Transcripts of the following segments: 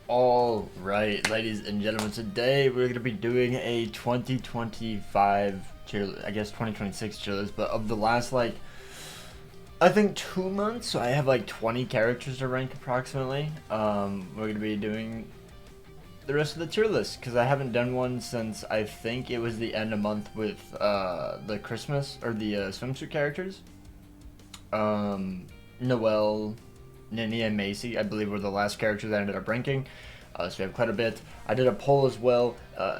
All right, ladies and gentlemen, today we're going to be doing a 2025 tier, I guess 2026 tier list, but of the last, like, I think 2 months, so I have like 20 characters to rank approximately. We're going to be doing the rest of the tier list, because I haven't done one since I think it was the end of month with the Christmas, or the swimsuit characters. Noelle, Ninny, and Macy, I believe, were the last characters I ended up ranking. So we have quite a bit. I did a poll as well,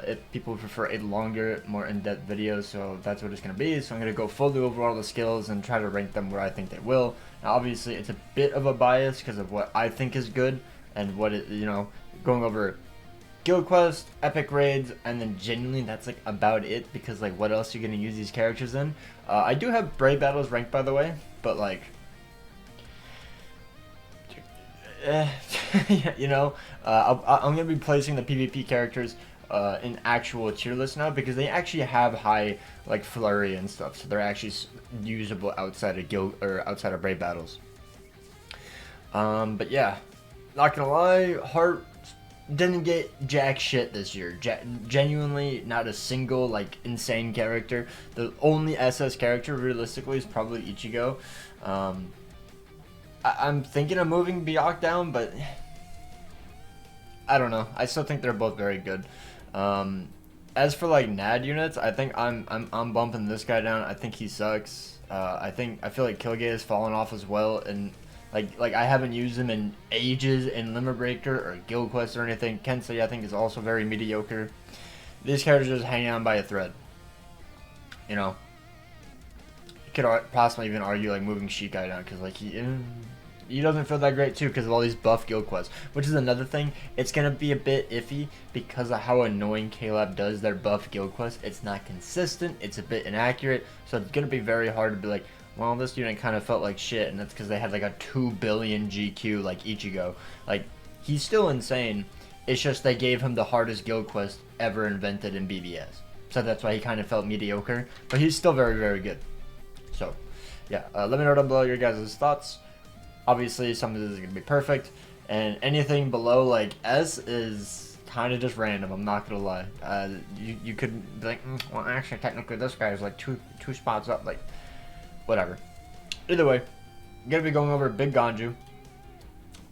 if people prefer a longer, more in-depth video, so that's what it's going to be. So I'm going to go fully over all the skills and try to rank them where I think they will. Now, obviously, it's a bit of a bias because of what I think is good and what it, going over guild quest, epic raids, and then genuinely that's like about it, because like what else are you going to use these characters in? I do have Brave Battles ranked, by the way, but like I'm gonna be placing the PvP characters in actual tier lists now, because they actually have high like flurry and stuff, so they're actually usable outside of guild or outside of Brave Battles. But yeah, not gonna lie, Heart didn't get jack shit this year. Genuinely, not a single like insane character. The only SS character realistically is probably Ichigo. I'm thinking of moving Byac down, but I don't know. I still think they're both very good. As for like NAD units, I think I'm bumping this guy down. I think he sucks. I feel like Killgate has fallen off as well, and like I haven't used him in ages in Limit Breaker or Guild Quest or anything. Kensei, I think, is also very mediocre. These characters just hang on by a thread. You know, you could possibly even argue like moving Shikai down, because like he doesn't feel that great too, because of all these buff guild quests, which is another thing. It's gonna be a bit iffy because of how annoying KLab does their buff guild quests. It's not consistent, it's a bit inaccurate, so it's gonna be very hard to be like, well, this unit kind of felt like shit, and that's because they had like a 2 billion GQ like Ichigo. Like, he's still insane, it's just they gave him the hardest guild quest ever invented in BBS, so that's why he kind of felt mediocre, but he's still very, very good. So yeah, let me know down below your guys' thoughts. Obviously, some of this is going to be perfect, and anything below like S is kind of just random, I'm not going to lie. You could be like, well, actually, technically, this guy is like two spots up, like, whatever. Either way, I'm going to be going over Big Ganju.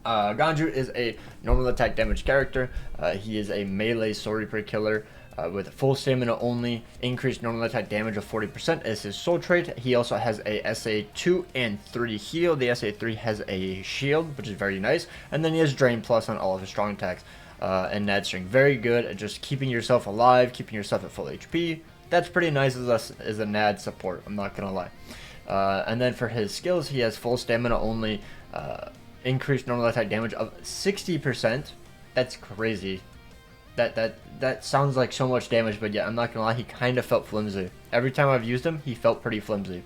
Ganju is a normal attack damage character. He is a melee Soul Reaper killer. With full stamina only, increased normal attack damage of 40% as his soul trait. He also has a SA2 and 3 heal. The SA3 has a shield, which is very nice. And then he has Drain Plus on all of his strong attacks. And NAD string, very good at just keeping yourself alive, keeping yourself at full HP. That's pretty nice as a NAD support, I'm not going to lie. And then for his skills, he has full stamina only, increased normal attack damage of 60%. That's crazy. That sounds like so much damage, but yeah, I'm not gonna lie, he kind of felt flimsy. Every time I've used him, he felt pretty flimsy.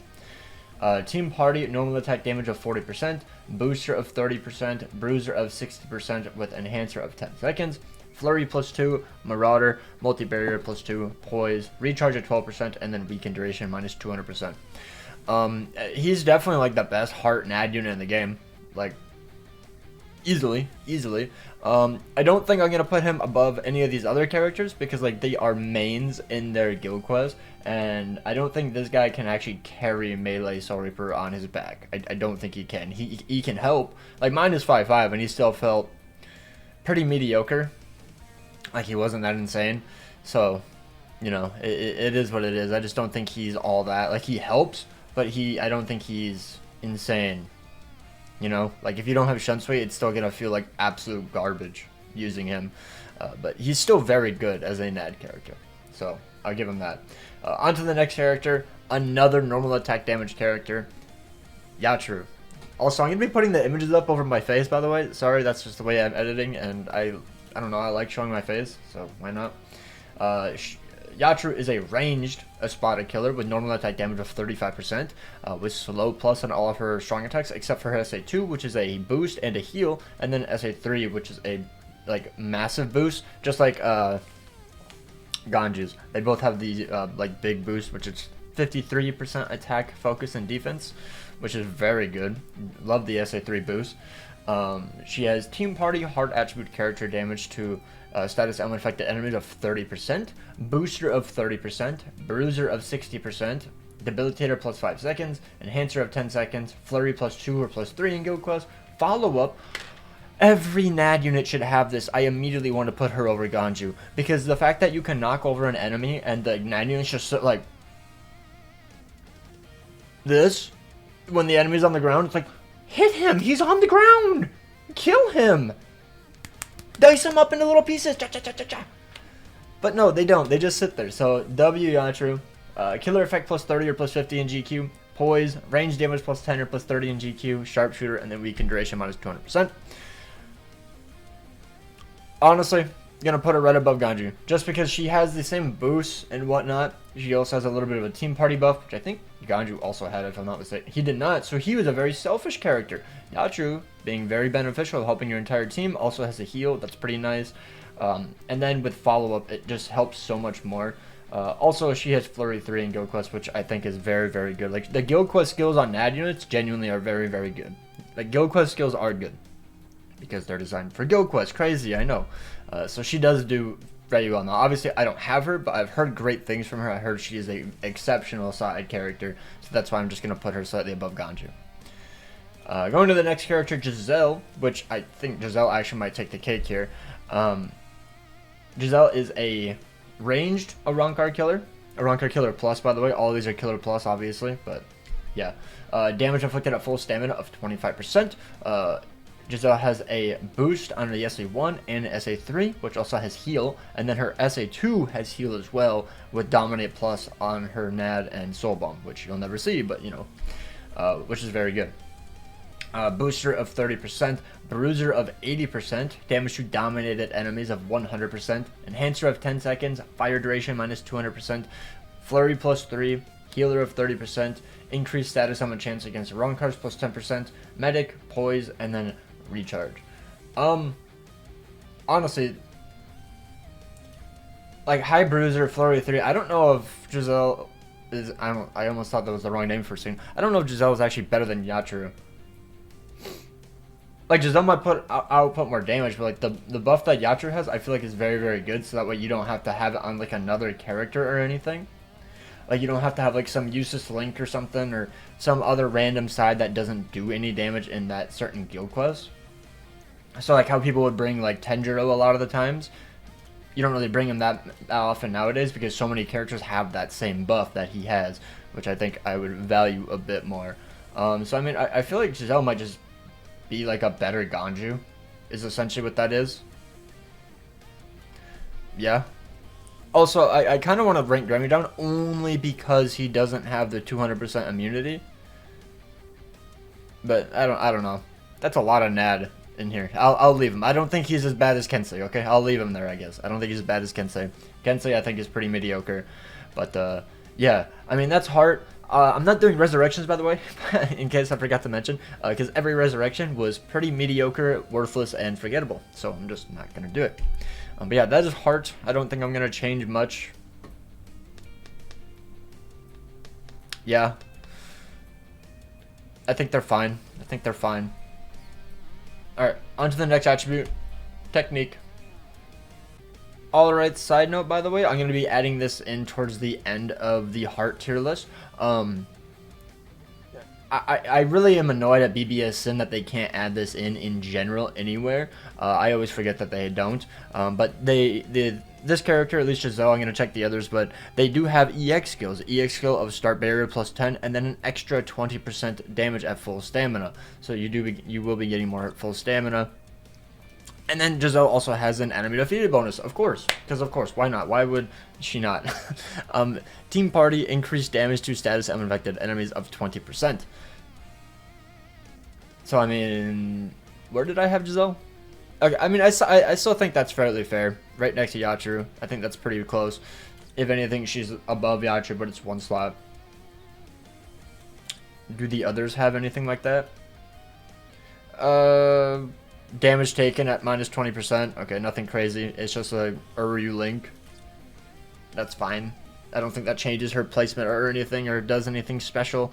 Team Party, normal attack damage of 40%, Booster of 30%, Bruiser of 60% with Enhancer of 10 seconds, Flurry +2, Marauder, Multi-Barrier +2, Poise, Recharge at 12%, and then Weaken Duration minus 200%. He's definitely like the best Heart NAD unit in the game. Like, easily. I don't think I'm gonna put him above any of these other characters, because like they are mains in their guild quest, and I don't think this guy can actually carry melee Soul Reaper on his back. I don't think he can. He can help. Like, mine is 5/5 and he still felt pretty mediocre. Like, he wasn't that insane. So, you know, it is what it is. I just don't think he's all that. Like, he helps, but I don't think he's insane. You know, like, if you don't have Shunsui, it's still gonna feel like absolute garbage using him. But he's still very good as a NAD character, so I'll give him that. On to the next character, another normal attack damage character, Yatru. Also, I'm gonna be putting the images up over my face, by the way. Sorry, that's just the way I'm editing, and I don't know, I like showing my face, so why not? Yatru is a ranged Espada killer with normal attack damage of 35%, with slow plus on all of her strong attacks, except for her SA2, which is a boost and a heal, and then SA3, which is a like massive boost, just like Ganju's. They both have the like big boost, which is 53% attack, focus, and defense, which is very good. Love the SA3 boost. She has Team Party Heart Attribute character damage to status element affected enemies of 30%, Booster of 30%, Bruiser of 60%, Debilitator plus 5 seconds, Enhancer of 10 seconds, Flurry plus 2 or plus 3 in Guild Quest, Follow-Up. Every NAD unit should have this. I immediately want to put her over Ganju, because the fact that you can knock over an enemy and the NAD units just sit like this when the enemy's on the ground. It's like, hit him! He's on the ground! Kill him! Dice him up into little pieces! Cha, cha, cha, cha, cha. But no, they don't. They just sit there. So, W Yatru. Killer effect plus 30 or plus 50 in GQ. Poise. Range damage plus 10 or plus 30 in GQ. Sharpshooter. And then weaken duration minus 200%. Honestly, gonna put her right above Ganju. Just because she has the same boosts and whatnot. She also has a little bit of a team party buff, which I think Ganju also had, if I'm not mistaken. He did not, so he was a very selfish character. Yatru, being very beneficial, helping your entire team, also has a heal. That's pretty nice. And then with follow-up, it just helps so much more. Also, she has Flurry 3 in Guild Quest, which I think is very, very good. Like, the Guild Quest skills on NAD units genuinely are very, very good. Like, Guild Quest skills are good, because they're designed for Guild Quest. Crazy, I know. So she does do very well. Now, obviously, I don't have her, but I've heard great things from her. I heard she is an exceptional side character, so that's why I'm just going to put her slightly above Ganju. Going to the next character, Giselle, which I think Giselle actually might take the cake here. Giselle is a ranged Arrancar killer. Arrancar killer plus, by the way. All of these are killer plus, obviously, but yeah. Damage inflicted at full stamina of 25%. Giselle has a boost on the SA1 and SA3, which also has heal, and then her SA2 has heal as well, with Dominate Plus on her NAD and Soul Bomb, which you'll never see, but you know, which is very good. Booster of 30%, Bruiser of 80%, damage to dominated enemies of 100%, Enhancer of 10 seconds, fire duration minus 200%, Flurry plus 3, Healer of 30%, increased status on chance against Arrancars plus 10%, Medic, Poise, and then Recharge. Honestly, like High Bruiser, Flurry 3, I don't know if Giselle is, I almost thought that was the wrong name for a second. I don't know if Giselle is actually better than Yatru. Like, Giselle might output more damage, but like the buff that Yatru has, I feel like is very, very good, so that way you don't have to have it on like another character or anything. Like, you don't have to have like some useless link or something, or some other random side that doesn't do any damage in that certain guild quest. So like how people would bring like Tenjiro a lot of the times, you don't really bring him that often nowadays, because so many characters have that same buff that he has, which I think I would value a bit more. So I mean, I feel like Giselle might just be like a better Ganju, is essentially what that is. Yeah. Also, I kind of want to rank Grammy down only because he doesn't have the 200% immunity. But I don't know. That's a lot of NAD in here. I'll leave him. I don't think he's as bad as Kensei, okay? I'll leave him there, I guess. I don't think he's as bad as Kensei. Kensei, I think, is pretty mediocre. But, yeah. I mean, that's Heart. I'm not doing Resurrections, by the way, in case I forgot to mention. Because every Resurrection was pretty mediocre, worthless, and forgettable. So I'm just not going to do it. But yeah, that is Heart. I don't think I'm going to change much. Yeah. I think they're fine. I think they're fine. Alright, on to the next attribute. Technique. Alright, side note, by the way, I'm going to be adding this in towards the end of the Heart tier list. I really am annoyed at BBS Sin that they can't add this in general anywhere. I always forget that they don't. But this character, at least Giselle, I'm going to check the others, but they do have EX skills. EX skill of Start Barrier plus 10, and then an extra 20% damage at full stamina. So you will be getting more at full stamina. And then Giselle also has an enemy defeated bonus, of course. Because of course, why not? Why would she not? Team Party, increased damage to status unaffected enemies of 20%. So I mean, where did I have Giselle? Okay, I mean, I still think that's fairly fair. Right next to Yatru. I think that's pretty close. If anything, she's above Yatru, but it's one slot. Do the others have anything like that? Damage taken at minus 20%. Okay, nothing crazy. It's just a Uryu link. That's fine. I don't think that changes her placement or anything or does anything special.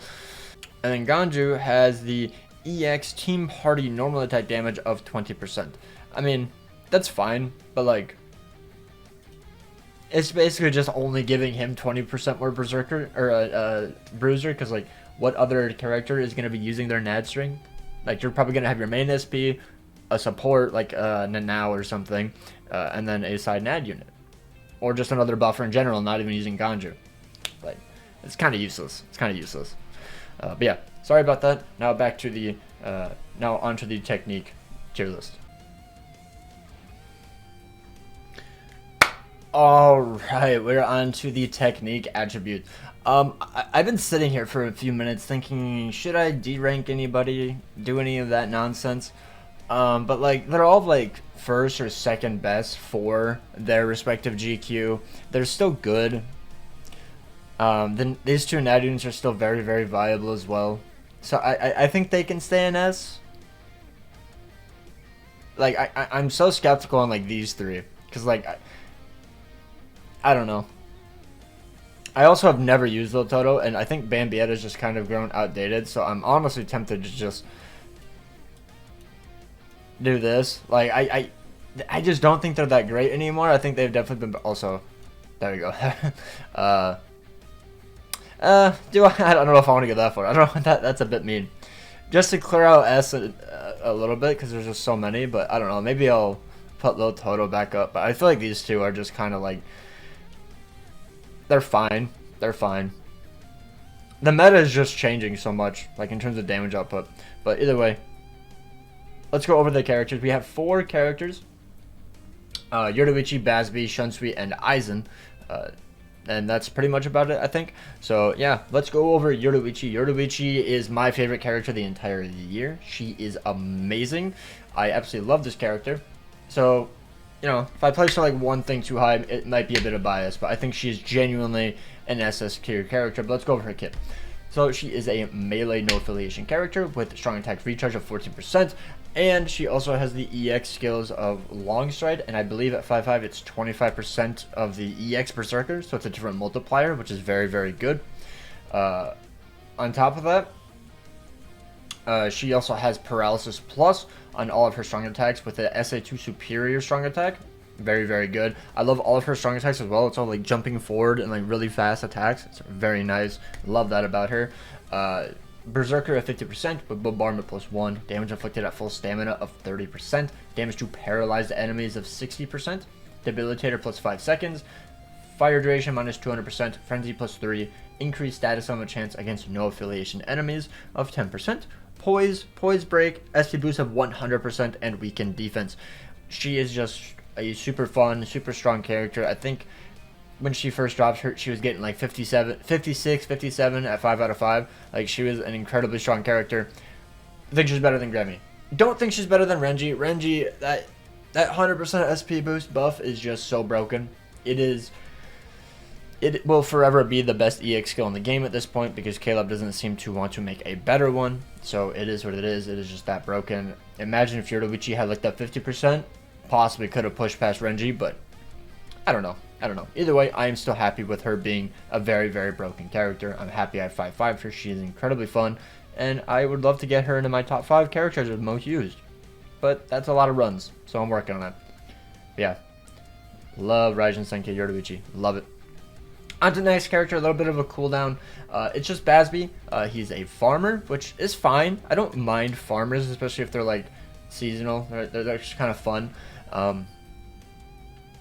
And then Ganju has the EX team party normal attack damage of 20%. I mean, that's fine, but like, it's basically just only giving him 20% more berserker or bruiser, because like, what other character is going to be using their NAD string? Like, you're probably going to have your main SP, a support like Nanao or something, and then a side NAD unit, or just another buffer in general, not even using Ganju. Like, it's kind of useless. It's kind of useless. But yeah, sorry about that. Now back to the now onto the technique tier list. All right, we're on to the technique attribute. I've been sitting here for a few minutes thinking, should I D-rank anybody, do any of that nonsense? But like, they're all like first or second best for their respective GQ. They're still good. Then these two NAD units are still very, very viable as well. So I think they can stay in S. Like, I'm so skeptical on like these three, because like, I don't know. I also have never used Lil Toto, and I think Bambietta's just kind of grown outdated, so I'm honestly tempted to just do this. Like, I just don't think they're that great anymore. I think they've definitely been also. There we go. I don't know if I want to go that far. I don't know. That's a bit mean. Just to clear out S a little bit, because there's just so many, but I don't know. Maybe I'll put Lil Toto back up, but I feel like these two are just kind of like, they're fine. They're fine. The meta is just changing so much, like in terms of damage output. But either way, let's go over the characters. We have 4 characters. Yoruichi, Bazby, Shunsui, and Aizen. And that's pretty much about it, I think. So yeah, let's go over Yoruichi. Yoruichi is my favorite character the entire year. She is amazing. I absolutely love this character. So, you know, if I place her like one thing too high, it might be a bit of bias, but I think she is genuinely an SS tier character. But let's go over her kit. So she is a melee no affiliation character with strong attack recharge of 14%, and she also has the EX skills of long stride, and I believe at 5.5 it's 25% of the EX berserker, so it's a different multiplier, which is very, very good. On top of that, she also has paralysis plus on all of her strong attacks with the SA2 superior strong attack. Very, very good. I love all of her strong attacks as well. It's all like jumping forward and like really fast attacks. It's very nice. Love that about her. Berserker at 50% with bombardment plus 1. Damage inflicted at full stamina of 30%. Damage to paralyzed enemies of 60%. Debilitator plus 5 seconds. Fire duration minus 200%. Frenzy plus 3. Increased status on the chance against no affiliation enemies of 10%. Poise break, SP boost of 100%, and weakened defense. She is just a super fun, super strong character. I think when she first dropped her, she was getting like 57, 56, 57 at 5 out of 5. Like, she was an incredibly strong character. I think she's better than Grammy. Don't think she's better than Renji. Renji, that 100% SP boost buff is just so broken. It will forever be the best EX skill in the game at this point, because Caleb doesn't seem to want to make a better one. So it is what it is. It is just that broken. Imagine if Yoruichi had like that 50%. Possibly could have pushed past Renji, but I don't know. Either way, I am still happy with her being a very, very broken character. I'm happy I 5.5 her. She is incredibly fun, and I would love to get her into my top 5 characters with most used. But that's a lot of runs, so I'm working on that. But yeah, love Raijin Senki Yoruichi. Love it. On to the next character, a little bit of a cooldown. It's just Bazby. He's a farmer, which is fine. I don't mind farmers, especially if they're like seasonal. They're just kind of fun.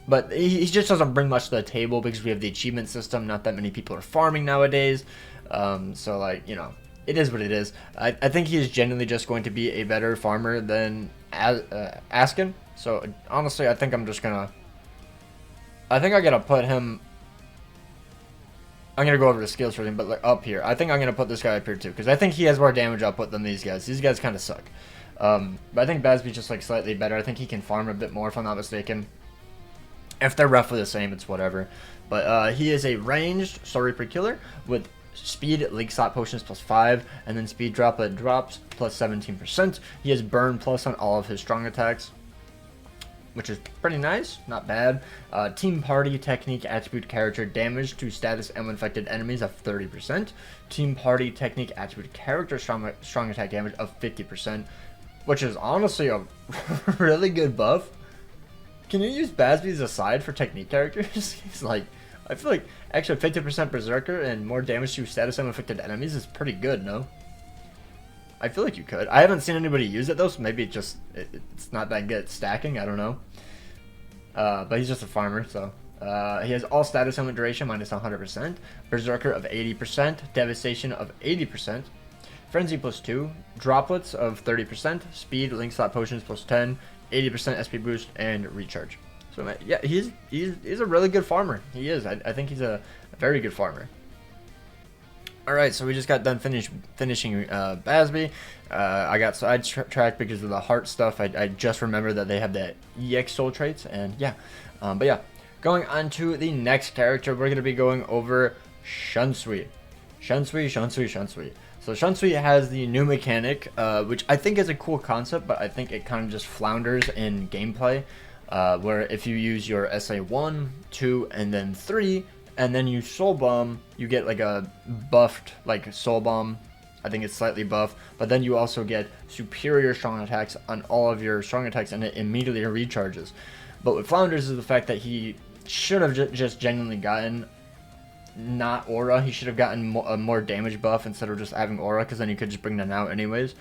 But he just doesn't bring much to the table because we have the achievement system. Not that many people are farming nowadays. So, like, you know, it is what it is. I think he is genuinely just going to be a better farmer than Askin. So, honestly, I think I'm just going to... I think I'm going to put him... I'm going to go over the skills for him, but like up here. I think I'm going to put this guy up here too, because I think he has more damage output than these guys. These guys kind of suck. But I think Bazby's just like slightly better. I think he can farm a bit more, if I'm not mistaken. If they're roughly the same, it's whatever. But he is a ranged Soul Reaper killer with speed, leak slot potions plus 5, and then speed droplet drops plus 17%. He has burn plus on all of his strong attacks. which is pretty nice, not bad. Team Party Technique Attribute Character Damage to Status and Infected Enemies of 30%. Team Party Technique Attribute Character Strong Attack Damage of 50%, which is honestly a really good buff. Can you use Basby's aside for technique characters? He's like, I feel like extra 50% Berserker and more damage to status and infected enemies is pretty good, no? I feel like you could. I haven't seen anybody use it though, so maybe it's not that good at stacking, I don't know. But he's just a farmer, so. He has all status element duration minus 100%, Berserker of 80%, Devastation of 80%, Frenzy plus 2, Droplets of 30%, Speed, Link Slot Potions plus 10, 80% SP boost, and recharge. So yeah, he's a really good farmer. He is. I think he's a very good farmer. All right, so we just got done finishing Basby. I got sidetracked because of the heart stuff. I just remembered that they have the EX soul traits, and yeah. But yeah, going on to the next character, we're gonna be going over Shunsui. Shunsui. So Shunsui has the new mechanic, which I think is a cool concept, but I think it kind of just flounders in gameplay, where if you use your SA 1, 2, and then 3, and then you Soul Bomb, you get like a buffed like Soul Bomb. I think it's slightly buffed, but then you also get superior strong attacks on all of your strong attacks, and it immediately recharges. But what flounders is the fact that he should have just genuinely gotten not aura. He should have gotten a more damage buff instead of just having aura, because then you could just bring them out anyways.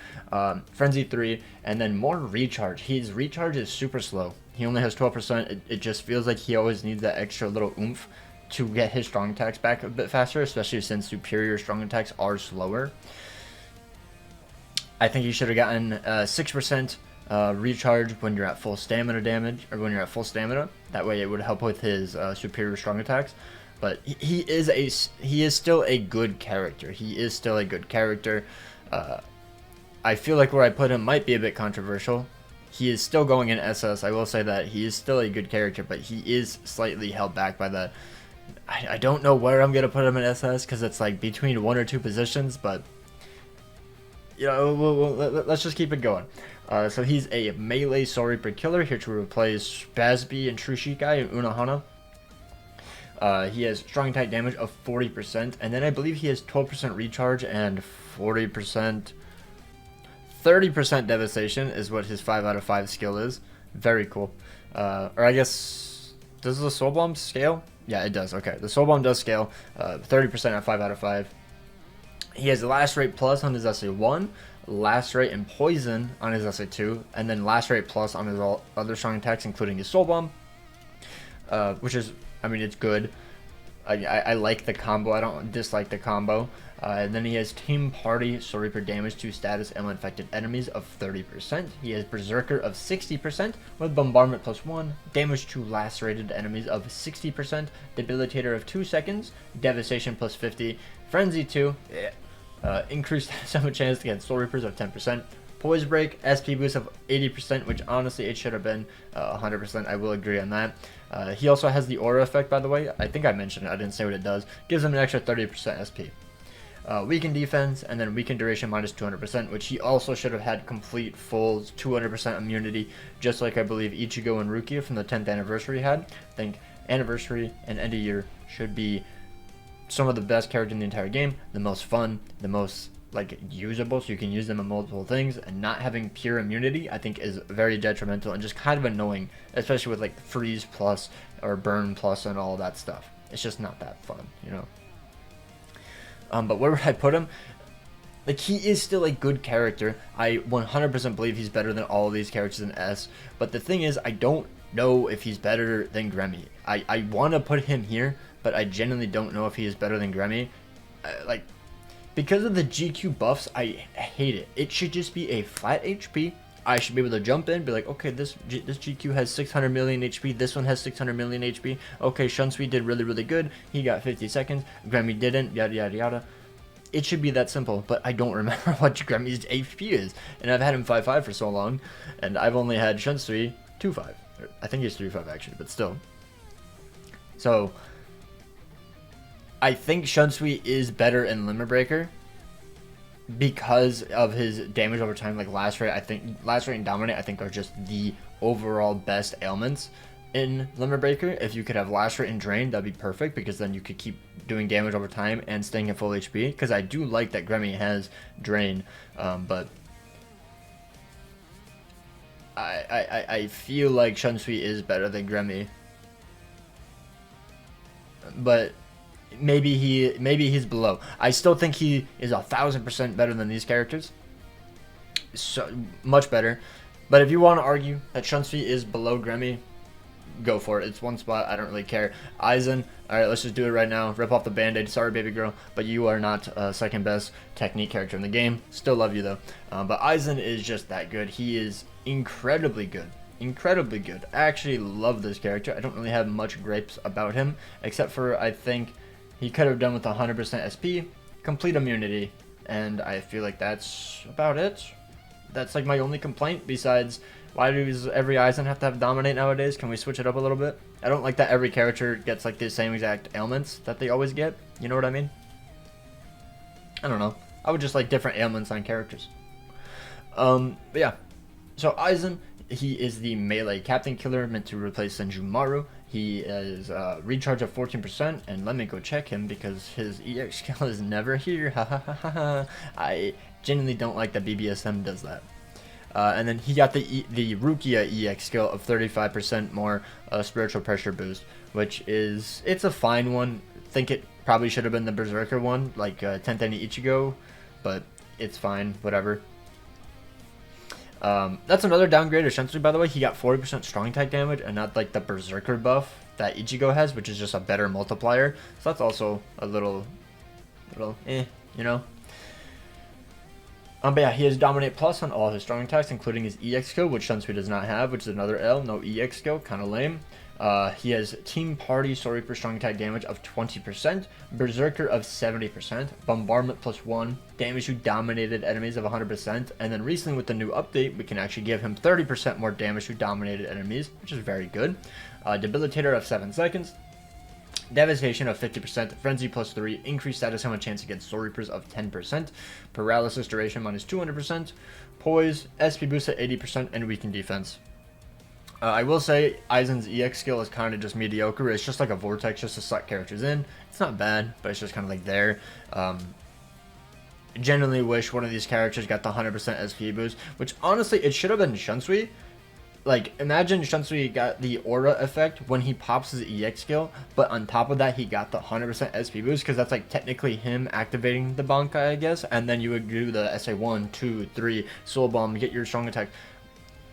Frenzy 3, and then more recharge. His recharge is super slow. He only has 12%. It just feels like he always needs that extra little oomph to get his strong attacks back a bit faster, especially since superior strong attacks are slower. I think he should have gotten 6% recharge when you're at full stamina damage, or when you're at full stamina. That way it would help with his superior strong attacks. But he is still a good character. I feel like where I put him might be a bit controversial. He is still going in SS. I will say that he is still a good character, but he is slightly held back by that. I don't know where I'm gonna put him in SS, because it's like between 1 or 2 positions. But you know, let's just keep it going. So he's a melee Soul Reaper killer, here to replace Basby and True Shikai and Unohana. He has strong attack damage of 40%, and then I believe he has 12% recharge and 30% devastation is what his 5 out of 5 skill is. Very cool. Or I guess, does the Soul Bomb scale? Yeah, it does. Okay, the Soul Bomb does scale. 30% at 5 out of 5. He has Last Rate Plus on his SA1, Last Rate and Poison on his SA2, and then Last Rate Plus on his all other strong attacks, including his Soul Bomb, which is, I mean, it's good. I like the combo. I don't dislike the combo. And then he has Team Party Soul Reaper damage to status and infected enemies of 30%. He has Berserker of 60% with Bombardment plus 1, damage to lacerated enemies of 60%, Debilitator of 2 seconds, Devastation plus 50, Frenzy 2, increased summon chance against Soul Reapers of 10%, Poise Break, SP boost of 80%, which honestly it should have been 100%. I will agree on that. He also has the aura effect, by the way. I think I mentioned it. I didn't say what it does. Gives him an extra 30% SP. Weaken defense, and then weaken duration minus 200%, which he also should have had complete full 200% immunity, just like I believe Ichigo and Rukia from the 10th anniversary had. I think anniversary and end of year should be some of the best characters in the entire game, the most fun, the most like usable, so you can use them in multiple things. And not having pure immunity, I think, is very detrimental and just kind of annoying, especially with like freeze plus or burn plus and all that stuff. It's just not that fun, you know. But where would I put him? Like, he is still a good character. I 100% believe he's better than all of these characters in S. But the thing is, I don't know if he's better than Gremmy. I want to put him here, but I genuinely don't know if he is better than Gremmy. Like, because of the GQ buffs, I hate it. It should just be a flat HP. I should be able to jump in, be like, okay, this GQ has 600 million HP, this one has 600 million HP. Okay, Shunsui did really, really good. He got 50 seconds. Gremmy didn't, yada, yada, yada. It should be that simple, but I don't remember what Gremmy's HP is. And I've had him 5-5 for so long, and I've only had Shunsui 2-5. I think he's 3-5 actually, but still. So, I think Shunsui is better in Limit Breaker. because of his damage over time, like last rate, I think last rate and dominate, I think are just the overall best ailments in Limit Breaker. If you could have last rate and drain, that'd be perfect, because then you could keep doing damage over time and staying at full HP. Because I do like that Gremmy has drain, but I feel like Shunsui is better than Gremmy, but maybe he's below. I still think he is 1000% better than these characters, so much better. But if you want to argue that Shunsui is below Gremmy, go for it. It's one spot. I don't really care. Aizen, all right, let's just do it right now. Rip off the band-aid. Sorry, baby girl, but you are not second best technique character in the game. Still love you though. But Aizen is just that good. He is incredibly good. Incredibly good. I actually love this character. I don't really have much gripes about him, except for I think he could have done with 100% SP, complete immunity, and I feel like that's about it. That's like my only complaint, besides why does every Aizen have to have dominate nowadays? Can we switch it up a little bit? I don't like that every character gets like the same exact ailments that they always get. You know what I mean? I don't know. I would just like different ailments on characters. But yeah. So Aizen, he is the melee captain killer meant to replace Senjumaru. He is recharge of 14%, and let me go check him because his EX skill is never here. Ha ha ha ha ha. I genuinely don't like that BBSM does that. And then he got the Rukia EX skill of 35% more spiritual pressure boost, which is, it's a fine one. Think it probably should have been the Berserker one, like Tenteni Ichigo, but it's fine, whatever. That's another downgrade of Shunsui, by the way. He got 40% strong attack damage and not like the Berserker buff that Ichigo has, which is just a better multiplier. So that's also a little you know. But yeah, he has Dominate Plus on all his strong attacks, including his EX skill, which Shunsui does not have, which is another L. No EX skill, kind of lame. He has Team Party Soul Reaper strong attack damage of 20%, Berserker of 70%, Bombardment +1, damage to dominated enemies of 100%, and then recently with the new update, we can actually give him 30% more damage to dominated enemies, which is very good. Debilitator of 7 seconds, Devastation of 50%, Frenzy +3, increased status hammer chance against Soul Reapers of 10%, Paralysis duration -200%, Poise, SP boost at 80%, and weakened defense. I will say Aizen's EX skill is kind of just mediocre. It's just like a vortex just to suck characters in. It's not bad, but it's just kind of like there. Genuinely wish one of these characters got the 100% SP boost, which honestly it should have been Shunsui. Like, imagine Shunsui got the aura effect when he pops his EX skill, but on top of that, he got the 100% SP boost, because that's like technically him activating the Bankai, I guess, and then you would do the SA 1, 2, 3, Soul Bomb, get your strong attack.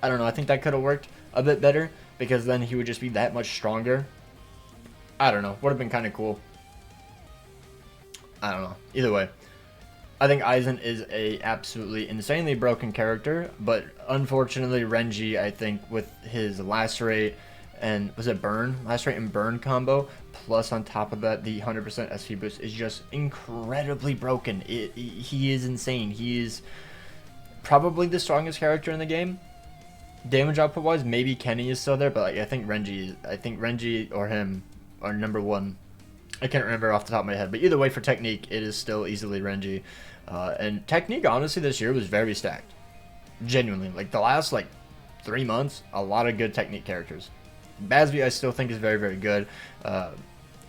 I don't know, I think that could have worked a bit better, because then he would just be that much stronger. I don't know, would have been kind of cool. I don't know, either way. I think Aizen is a absolutely insanely broken character, but unfortunately Renji, I think with his Lacerate and was it Burn? Lacerate and Burn combo, plus on top of that the 100% SP boost is just incredibly broken. He is insane. He is probably the strongest character in the game. Damage output wise, maybe Kenny is still there, but like, I think Renji or him are number one. I can't remember off the top of my head, but either way, for technique, it is still easily Renji. And technique, honestly, this year was very stacked. Genuinely. Like, the last, 3 months, a lot of good technique characters. Bazby, I still think is very, very good.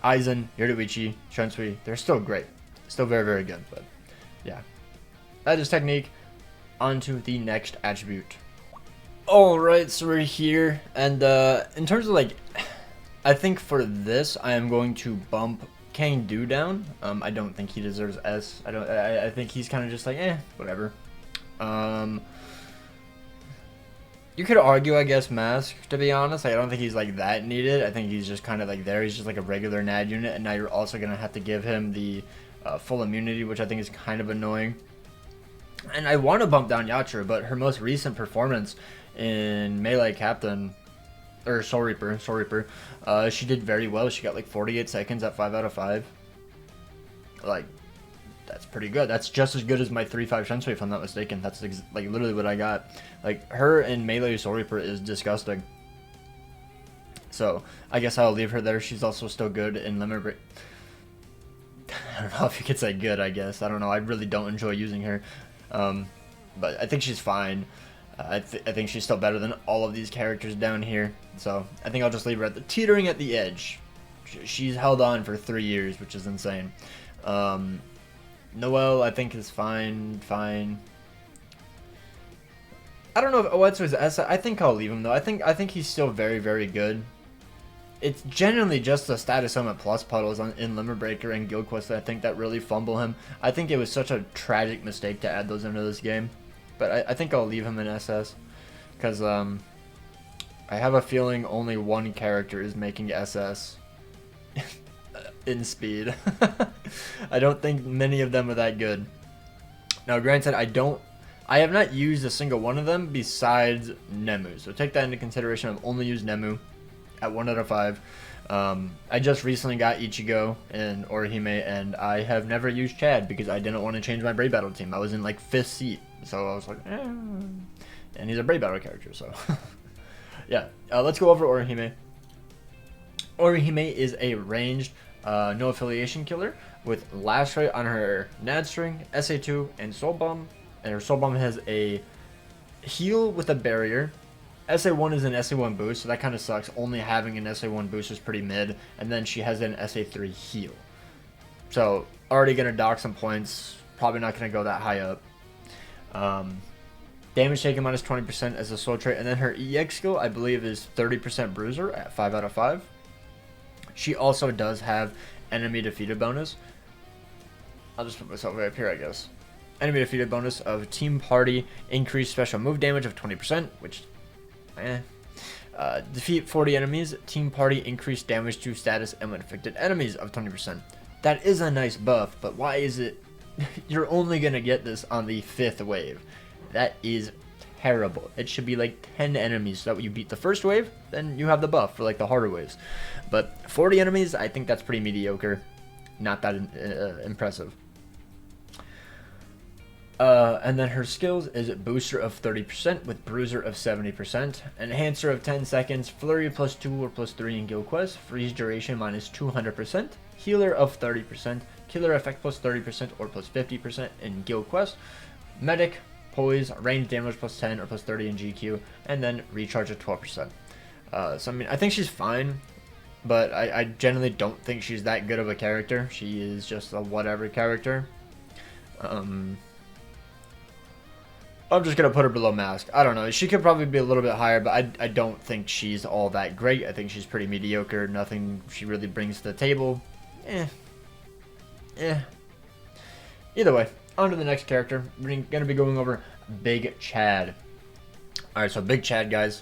Aizen, Yoruichi, Shunsui, they're still great. Still very, very good, but yeah. That is technique. On to the next attribute. Alright, so we're here, and in terms of, I think for this, I am going to bump Kang Do down. I don't think he deserves S. I think he's kind of just whatever. You could argue, I guess, Mask, to be honest. I don't think he's, that needed. I think he's just kind of, there. He's just, a regular NAD unit, and now you're also going to have to give him the full immunity, which I think is kind of annoying. And I want to bump down Yatra, but her most recent performance in Melee Captain... or Soul Reaper, she did very well. She got 48 seconds at 5 out of 5. That's pretty good. That's just as good as my 3-5 Shunsui, if I'm not mistaken. That's literally what I got. Her in Melee Soul Reaper is disgusting. So I guess I'll leave her there. She's also still good in Limit Break. I don't know if you could say good, I guess. I don't know. I really don't enjoy using her. But I think she's fine. I think she's still better than all of these characters down here. So I think I'll just leave her at the teetering at the edge. She's held on for 3 years, which is insane. Noel, I think, is fine. I don't know if what's his S. I think I'll leave him though. I think he's still very, very good. It's generally just the status summit plus puddles in Limit Breaker and Guild Quest that I think that really fumble him. I think it was such a tragic mistake to add those into this game. But I think I'll leave him in SS. Because I have a feeling only one character is making SS in speed. I don't think many of them are that good. Now granted, I have not used a single one of them besides Nemu. So take that into consideration. I've only used Nemu at 1 out of 5. I just recently got Ichigo and Orihime, and I have never used Chad because I didn't want to change my Brave Battle team. I was in like 5th seat, so I was like, eh. And he's a Brave Battle character, so yeah. Let's go over Orihime. Orihime is a ranged, no affiliation killer with Lash Ray on her Nad String, SA2, and Soul Bomb. And her Soul Bomb has a heal with a barrier. SA1 is an SA1 boost, so that kind of sucks. Only having an SA1 boost is pretty mid. And then she has an SA3 heal. So, already going to dock some points. Probably not going to go that high up. Damage taken minus 20% as a soul trait. And then her EX skill, I believe, is 30% bruiser at 5 out of 5. She also does have enemy defeated bonus. I'll just put myself right up here, I guess. Enemy defeated bonus of team party increased special move damage of 20%, which... defeat 40 enemies, team party increased damage to status and infected enemies of 20%. That is a nice buff, but why is it you're only gonna get this on the 5th wave? That is terrible. It should be like 10 enemies so that when you beat the first wave, then you have the buff for like the harder waves. But 40 enemies, I think that's pretty mediocre. Not that impressive. And then her skills is Booster of 30% with Bruiser of 70%, Enhancer of 10 seconds, Flurry plus 2 or plus 3 in Guild Quest, Freeze Duration minus 200%, Healer of 30%, Killer Effect plus 30% or plus 50% in Guild Quest, Medic, Poise, Range Damage plus 10 or plus 30 in GQ, and then Recharge of 12%. So I mean, I think she's fine, but I generally don't think she's that good of a character. She is just a whatever character. I'm just going to put her below Mask. I don't know. She could probably be a little bit higher, but I don't think she's all that great. I think she's pretty mediocre. Nothing she really brings to the table. Either way, on to the next character. We're going to be going over Big Chad. Alright, so Big Chad, guys.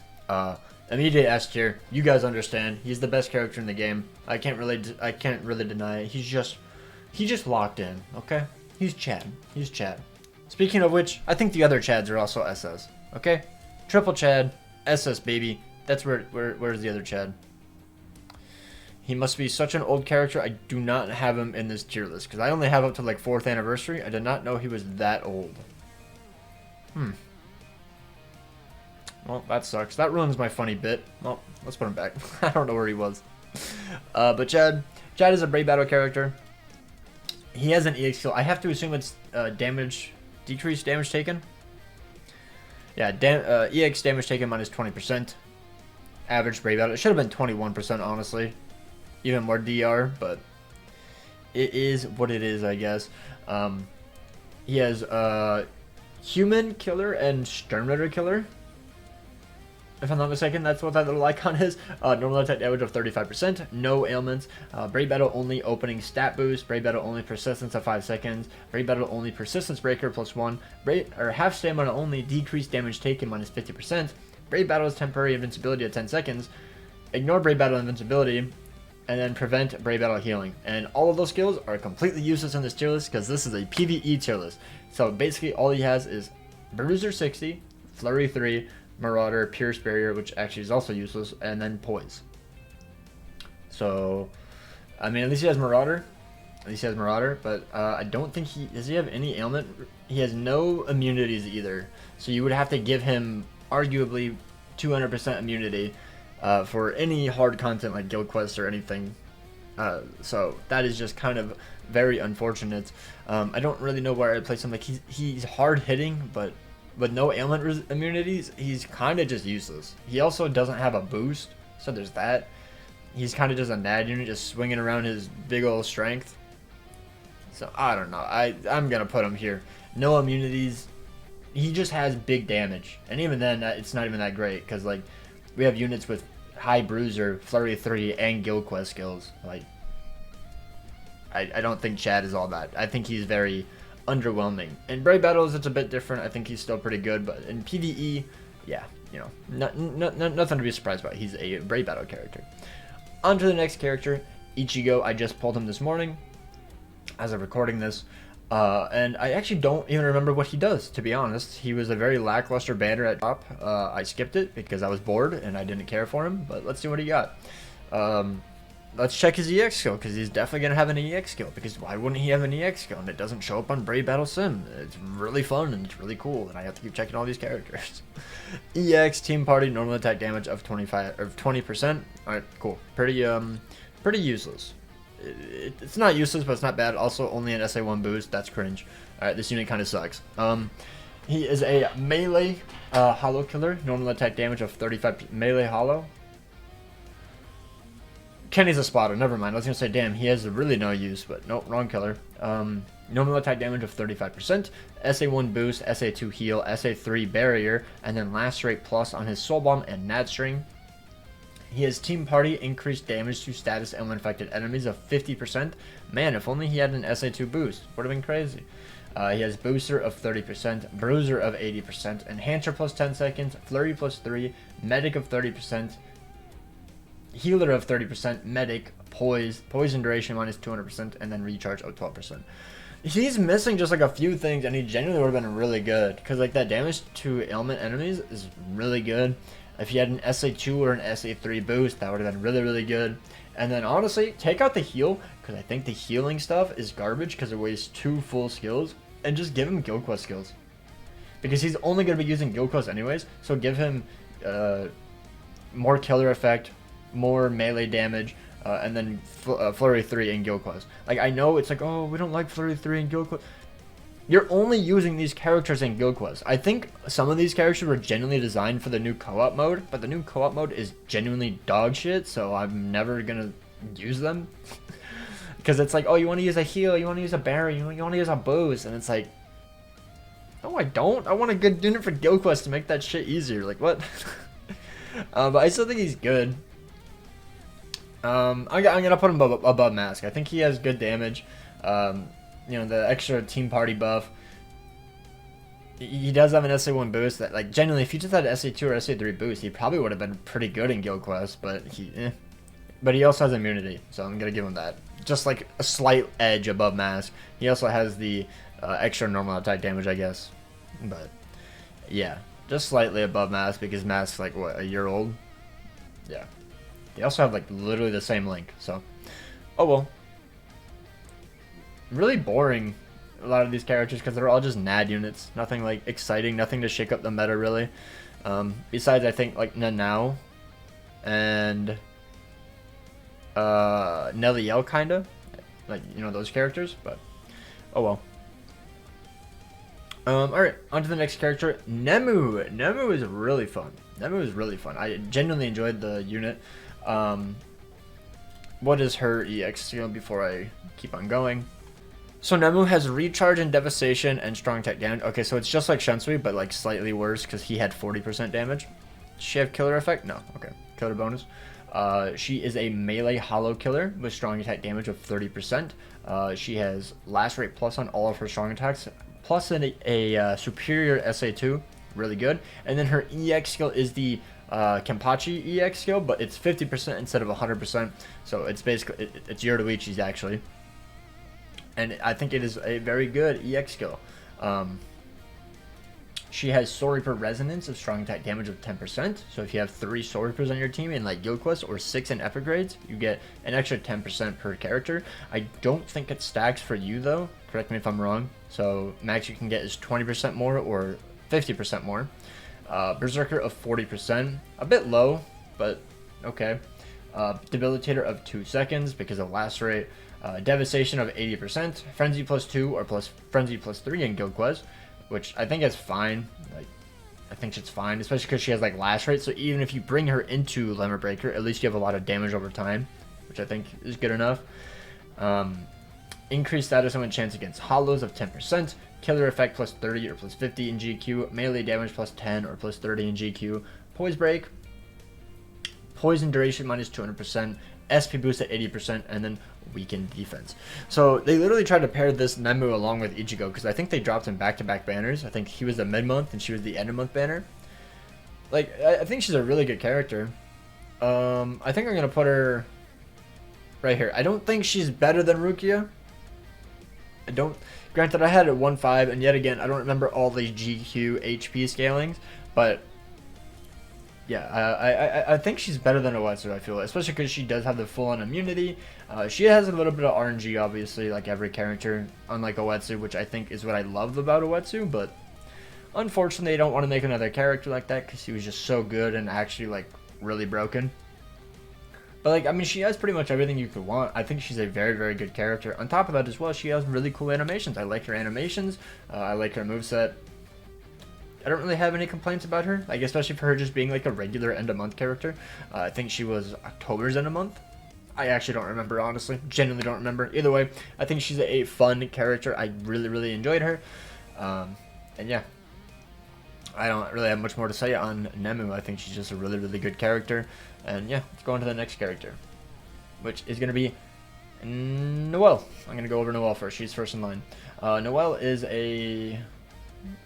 Immediate S tier. You guys understand. He's the best character in the game. I can't really deny it. He's just locked in, okay? He's Chad. He's Chad. Speaking of which, I think the other Chads are also SS. Okay? Triple Chad, SS baby. That's where's the other Chad? He must be such an old character. I do not have him in this tier list because I only have up to like 4th anniversary. I did not know he was that old. Well, that sucks. That ruins my funny bit. Well, let's put him back. I don't know where he was. But Chad is a Brave Battle character. He has an EX skill. I have to assume it's decreased damage taken. Yeah, EX damage taken minus 20%. Average Brave Battle. It should have been 21%, honestly. Even more DR, but it is what it is, I guess. He has Human Killer and Sternritter Killer. If I'm not mistaken, that's what that little icon is. Normal attack damage of 35%, no ailments. Brave Battle only opening stat boost. Brave Battle only persistence of 5 seconds. Brave Battle only persistence breaker plus 1. Half stamina only decreased damage taken minus 50%. Brave Battle is temporary invincibility at 10 seconds. Ignore Brave Battle invincibility. And then prevent Brave Battle healing. And all of those skills are completely useless in this tier list because this is a PVE tier list. So basically all he has is Bruiser 60, Flurry 3, Marauder, Pierce Barrier, which actually is also useless, and then Poise. So, I mean, at least he has Marauder. But I don't think does he have any ailment? He has no immunities either. So you would have to give him arguably 200% immunity for any hard content like Guild Quest or anything. So that is just kind of very unfortunate. I don't really know where I'd place him. Like he's hard hitting, but with no ailment immunities, he's kind of just useless. He also doesn't have a boost, so there's that. He's kind of just a NAD unit, just swinging around his big old strength. So I don't know. I'm gonna put him here. No immunities. He just has big damage, and even then, it's not even that great because like we have units with high bruiser, flurry 3, and guild quest skills. Like I don't think Chad is all that. I think he's very underwhelming. In Brave Battles, it's a bit different. I think he's still pretty good, but in PVE, yeah, you know, nothing to be surprised about. He's a Brave Battle character. On to the next character, Ichigo. I just pulled him this morning as I'm recording this. And I actually don't even remember what he does, to be honest. He was a very lackluster banner at top. I skipped it because I was bored and I didn't care for him, but let's see what he got. Let's check his EX skill, because he's definitely going to have an EX skill, because why wouldn't he have an EX skill? And it doesn't show up on Brave Battle Sim. It's really fun and it's really cool, and I have to keep checking all these characters. EX, Team Party, normal attack damage of 20%. Alright, cool. Pretty useless. It's not useless, but it's not bad. Also, only an SA1 boost. That's cringe. Alright, this unit kind of sucks. He is a melee hollow killer. Normal attack damage of 35. Melee hollow. Kenny's a spotter. Never mind. I was going to say, damn, he has really no use, but nope, wrong killer. Normal attack damage of 35%. SA1 boost, SA2 heal, SA3 barrier, and then lacerate plus on his soul bomb and nad string. He has Team Party, increased damage to status and infected enemies of 50%. Man, if only he had an SA2 boost. Would have been crazy. He has Booster of 30%, Bruiser of 80%, Enhancer plus 10 seconds, Flurry plus 3, Medic of 30%, Healer of 30%, Medic, Poison duration minus 200%, and then Recharge of 12%. He's missing just like a few things, and he genuinely would have been really good. Because like that damage to ailment enemies is really good. If he had an SA2 or an SA3 boost, that would have been really, really good. And then honestly, take out the heal, because I think the healing stuff is garbage because it wastes 2 full skills. And just give him guild quest skills. Because he's only going to be using guild quest anyways, so give him more killer effect, more melee damage, and then Flurry 3 in Guild Quest. Like, I know it's like, oh, we don't like Flurry 3 in Guild Quest. You're only using these characters in Guild Quest. I think some of these characters were genuinely designed for the new co-op mode, but the new co-op mode is genuinely dog shit, so I'm never gonna use them. Because it's like, oh, you want to use a heal, you want to use a barrier, you want to use a boost, and it's like, no, I don't. I want a good unit for Guild Quest to make that shit easier. Like, what? But I still think he's good. I'm gonna put him above Mask. I think he has good damage. You know, the extra Team Party buff. He does have an SA1 boost that, like, genuinely, if he just had an SA2 or SA3 boost, he probably would have been pretty good in Guild Quest. But he also has immunity, so I'm gonna give him that. Just like a slight edge above Mask. He also has the extra normal attack damage, I guess. But yeah, just slightly above Mask because Mask's like what, a year old? Yeah. They also have like literally the same link, so oh well. Really boring, a lot of these characters, because they're all just NAD units. Nothing like exciting, nothing to shake up the meta really. Besides, I think like Nanao and Nelliel kinda, like, you know, those characters, but oh well. Alright, on to the next character, Nemu. Nemu is really fun. Nemu is really fun. I genuinely enjoyed the unit. What is her EX skill before I keep on going? So Nemu has Recharge and Devastation and Strong Attack damage. Okay, so it's just like Shensui, but like slightly worse because he had 40% damage. Does she have killer effect? No. Okay, killer bonus. She is a melee hollow killer with strong attack damage of 30%. She has Lacerate plus on all of her strong attacks, plus a superior SA2, really good. And then her EX skill is the Kenpachi EX skill, but it's 50% instead of 100%. So it's basically, it's Yoruichi's actually. And I think it is a very good EX skill. She has Soul Reaper Resonance of strong attack damage of 10%. So if you have 3 Soul Reapers on your team in like Guild Quest or 6 in Epic Grades, you get an extra 10% per character. I don't think it stacks for you though. Correct me if I'm wrong. So max you can get is 20% more or 50% more. Berserker of 40%. A bit low, but okay. Debilitator of 2 seconds because of Lacerate, Devastation of 80%, Frenzy plus 2 or plus Frenzy plus 3 in Guild Quest, which I think is fine. Like, I think it's fine, especially because she has like Lacerate, so even if you bring her into Limit Breaker, at least you have a lot of damage over time, which I think is good enough. Increased status and chance against hollows of 10%, killer effect plus 30 or plus 50 in GQ, melee damage plus 10 or plus 30 in GQ, poise break, poison duration minus 200%, SP boost at 80%, and then weakened defense. So they literally tried to pair this Nemu along with Ichigo because I think they dropped in back-to-back banners. I think he was the mid-month and she was the end-of-month banner. Like, I think she's a really good character. I think I'm going to put her right here. I don't think she's better than Rukia. I don't. Granted, I had it 1.5, and yet again, I don't remember all the GQ HP scalings, but yeah, I think she's better than Uetsu, I feel, especially because she does have the full-on immunity. She has a little bit of RNG, obviously, like every character, unlike Uetsu, which I think is what I love about Uetsu, but unfortunately, they don't want to make another character like that because he was just so good and actually, like, really broken. But, like, I mean, she has pretty much everything you could want. I think she's a very, very good character. On top of that as well, she has really cool animations. I like her animations. I like her moveset. I don't really have any complaints about her, like, especially for her just being, like, a regular end-of-month character. I think she was October's end-of-month. I actually don't remember, honestly. Genuinely don't remember. Either way, I think she's a fun character. I really, really enjoyed her. And, yeah. I don't really have much more to say on Nemu. I think she's just a really, really good character. And yeah, let's go on to the next character, which is going to be Noelle. I'm going to go over Noelle first. She's first in line. Noelle is a...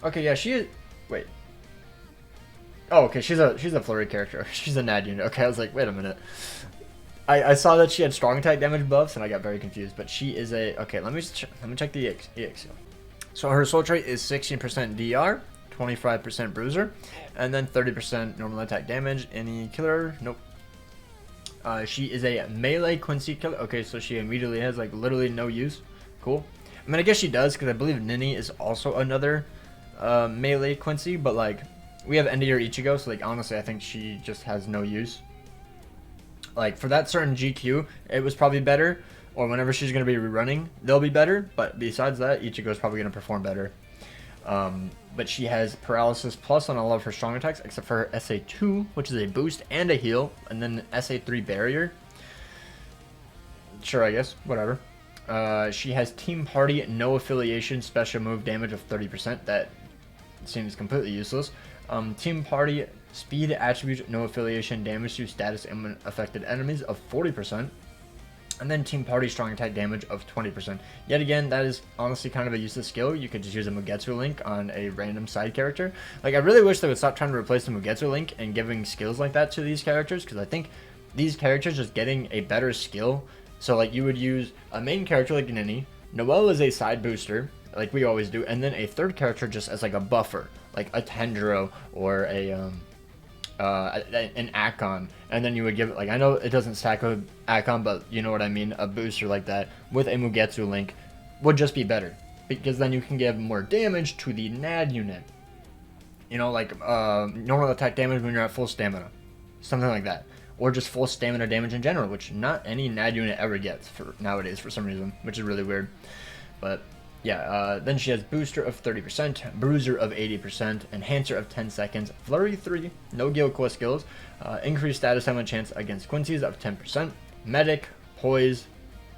Okay, yeah, she is... Wait. Oh, okay, she's a flurry character. She's a NAD unit. Okay, I was like, wait a minute. I saw that she had strong attack damage buffs, and I got very confused. But she is a... Okay, let me check the EX. So her soul trait is 16% DR, 25% bruiser, and then 30% normal attack damage. Any killer? Nope. She is a melee Quincy killer. Okay, so she immediately has like literally no use. Cool. I mean, I guess she does because I believe Nini is also another melee Quincy, but like we have End of Year Ichigo, so like honestly, I think she just has no use. Like for that certain GQ, it was probably better, or whenever she's gonna be rerunning, they'll be better. But besides that, Ichigo is probably gonna perform better. But she has paralysis plus on all of her strong attacks except for her SA2, which is a boost and a heal, and then SA3 barrier. Sure, I guess, whatever. She has Team Party, no affiliation, special move damage of 30%. That seems completely useless. Team Party, speed attribute, no affiliation, damage to status and affected enemies of 40%. And then Team Party strong attack damage of 20%. Yet again, that is honestly kind of a useless skill. You could just use a Mugetsu link on a random side character. Like, I really wish they would stop trying to replace the Mugetsu link and giving skills like that to these characters, because I think these characters just getting a better skill. So, like, you would use a main character like Nini. Noelle is a side booster, like we always do, and then a third character just as like a buffer, like a Tendro or an Akon, and then you would give it, like, I know it doesn't stack with Akon, but you know what I mean, a booster like that with a Mugetsu link would just be better, because then you can give more damage to the NAD unit, you know, like normal attack damage when you're at full stamina, something like that, or just full stamina damage in general, which not any NAD unit ever gets for nowadays for some reason, which is really weird. But yeah, then she has Booster of 30%, Bruiser of 80%, Enhancer of 10 seconds, Flurry 3, no Guild Quest skills, increased status damage chance against Quincy's of 10%, Medic, Poise,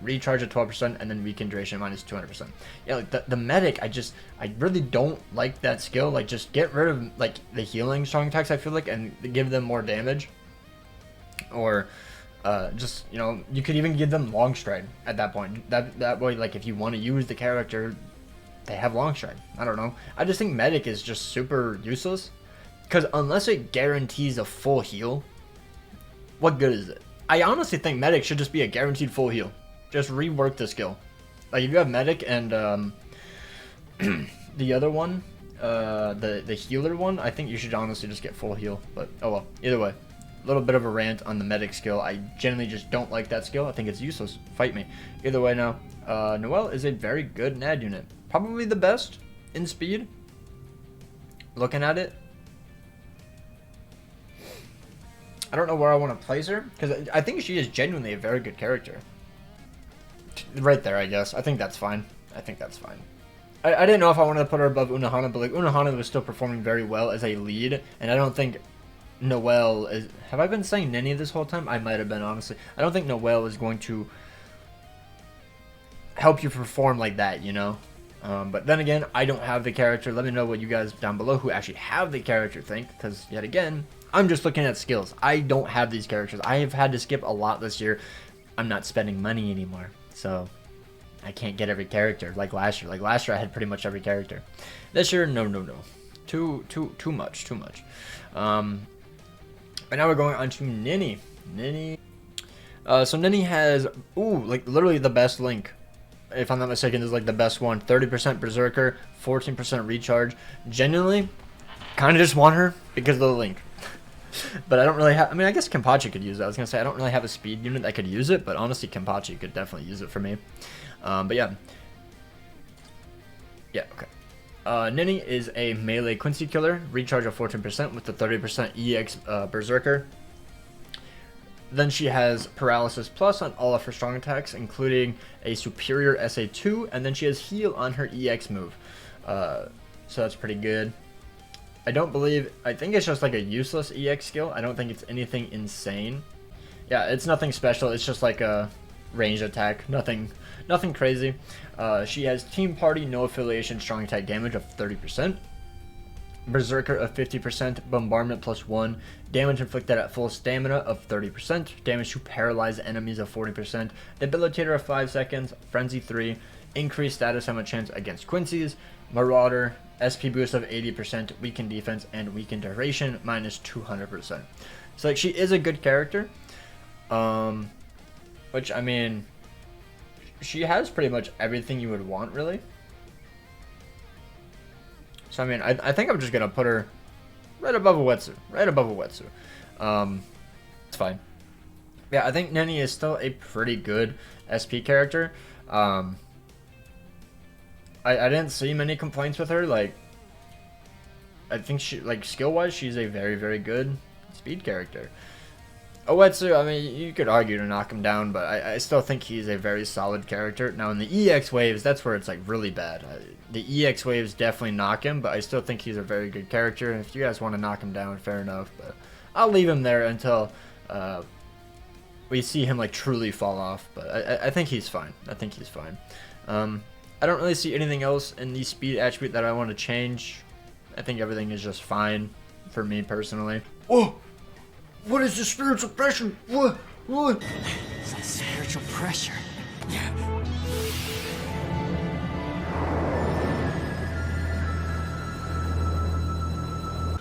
Recharge of 12%, and then Weakened Duration minus 200%. Yeah, like the Medic, I really don't like that skill. Like, just get rid of, like, the healing strong attacks, I feel like, and give them more damage. Or... just, you know, you could even give them long stride at that point. That way, like, if you want to use the character, they have long stride. I don't know. I just think Medic is just super useless, because unless it guarantees a full heal, what good is it? I honestly think Medic should just be a guaranteed full heal. Just rework the skill. Like, if you have Medic and the other one, the healer one, I think you should honestly just get full heal. But oh well, either way. Little bit of a rant on the Medic skill. I generally just don't like that skill. I think it's useless. Fight me. Either way now, Noelle is a very good NAD unit. Probably the best in speed. Looking at it. I don't know where I want to place her, because I think she is genuinely a very good character. Right there, I guess. I think that's fine. I think that's fine. I didn't know if I wanted to put her above Unohana, but like Unohana was still performing very well as a lead, and I don't think Noelle is... Have I been saying Nini this whole time? I might have been, honestly. I don't think Noelle is going to help you perform like that, you know? But then again, I don't have the character. Let me know what you guys down below who actually have the character think, because yet again, I'm just looking at skills. I don't have these characters. I have had to skip a lot this year. I'm not spending money anymore, so I can't get every character like last year. Like last year, I had pretty much every character. This year, no. Too much. And now we're going on to Nini. So Nini has, like literally the best link. If I'm not mistaken, this is like the best one. 30% Berserker, 14% Recharge. Genuinely, kind of just want her because of the link. But I don't really have... I mean, I guess Kenpachi could use it. I was going to say, I don't really have a speed unit that could use it. But honestly, Kenpachi could definitely use it for me. But yeah. Yeah, okay. Nini is a melee Quincy killer. Recharge of 14% with the 30% EX Berserker. Then she has Paralysis Plus on all of her strong attacks, including a superior SA2, and then she has Heal on her EX move. So that's pretty good. I think it's just like a useless EX skill. I don't think it's anything insane. Yeah, it's nothing special. It's just like a ranged attack. Nothing crazy. She has Team Party, no affiliation, strong attack damage of 30%. Berserker of 50%, bombardment +1, damage inflicted at full stamina of 30%, damage to paralyzed enemies of 40%, debilitator of 5 seconds, frenzy 3, increased status ammo chance against Quincy's, marauder, SP boost of 80%, weakened defense, and weakened duration minus 200%. So like she is a good character, which I mean, she has pretty much everything you would want really. So, I mean, I think I'm just going to put her right above Uetsu. It's fine. Yeah, I think Nini is still a pretty good SP character. I didn't see many complaints with her. Like, I think she, like, skill-wise, she's a very, very good speed character. Uetsu, I mean, you could argue to knock him down, but I still think he's a very solid character. Now, in the EX waves, that's where it's, like, really bad. The EX waves definitely knock him, but I still think he's a very good character. If you guys want to knock him down, fair enough. But I'll leave him there until we see him, like, truly fall off. But I think he's fine. I don't really see anything else in the speed attribute that I want to change. I think everything is just fine for me, personally. Oh! What is the spiritual pressure? What? It's that spiritual pressure.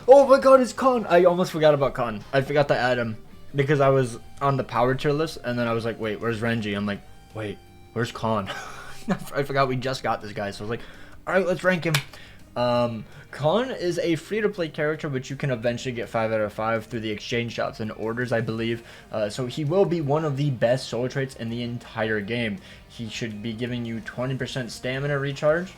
Oh my god, it's Khan! I almost forgot about Khan. I forgot to add him because I was on the power tier list, and then I was like, wait, where's Renji? I'm like, wait, where's Khan? I forgot we just got this guy, so I was like, alright, let's rank him. Khan is a free-to-play character, which you can eventually get 5 out of 5 through the exchange shops and orders, I believe. So he will be one of the best soul traits in the entire game. He should be giving you 20% stamina recharge,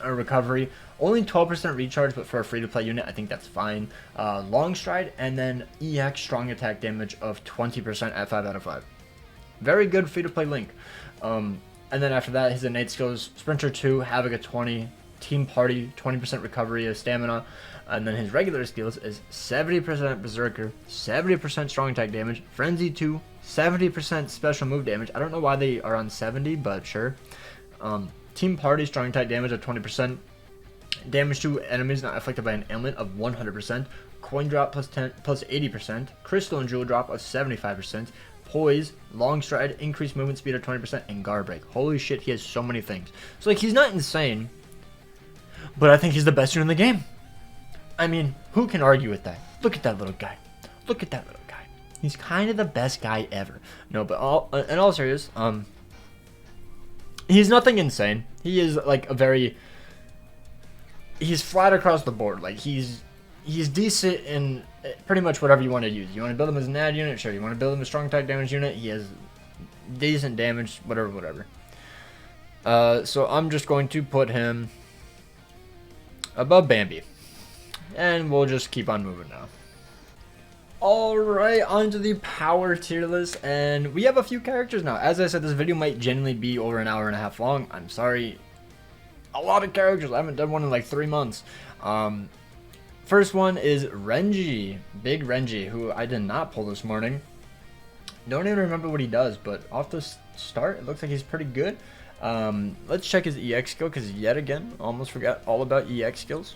or recovery. Only 12% recharge, but for a free-to-play unit, I think that's fine. Long stride, and then EX strong attack damage of 20% at 5 out of 5. Very good free-to-play link. And then after that, his innate skills, Sprinter 2, Havoc a 20, Team Party, 20% recovery of stamina, and then his regular skills is 70% Berserker, 70% strong attack damage, Frenzy 2, 70% special move damage. I don't know why they are on 70, but sure. Team Party, strong attack damage of 20%, damage to enemies not affected by an ailment of 100%, coin drop plus 80%, crystal and jewel drop of 75%, poise, long stride, increased movement speed of 20%, and guard break. Holy shit, he has so many things. So like, he's not insane, but I think he's the best unit in the game. I mean, who can argue with that? Look at that little guy. He's kind of the best guy ever. No, but in all serious, he's nothing insane. He is like he's flat across the board. Like he's decent in pretty much whatever you want to use. You want to build him as an ad unit, sure. You want to build him a strong attack damage unit, he has decent damage, whatever. So I'm just going to put him above Bambi, and we'll just keep on moving now. Alright, onto the power tier list, and we have a few characters now. As I said, this video might genuinely be over an hour and a half long. I'm sorry. A lot of characters. I haven't done one in like 3 months. First one is Renji. Big Renji, who I did not pull this morning. Don't even remember what he does, but off the start, it looks like he's pretty good. Let's check his EX skill, because yet again, almost forgot all about EX skills.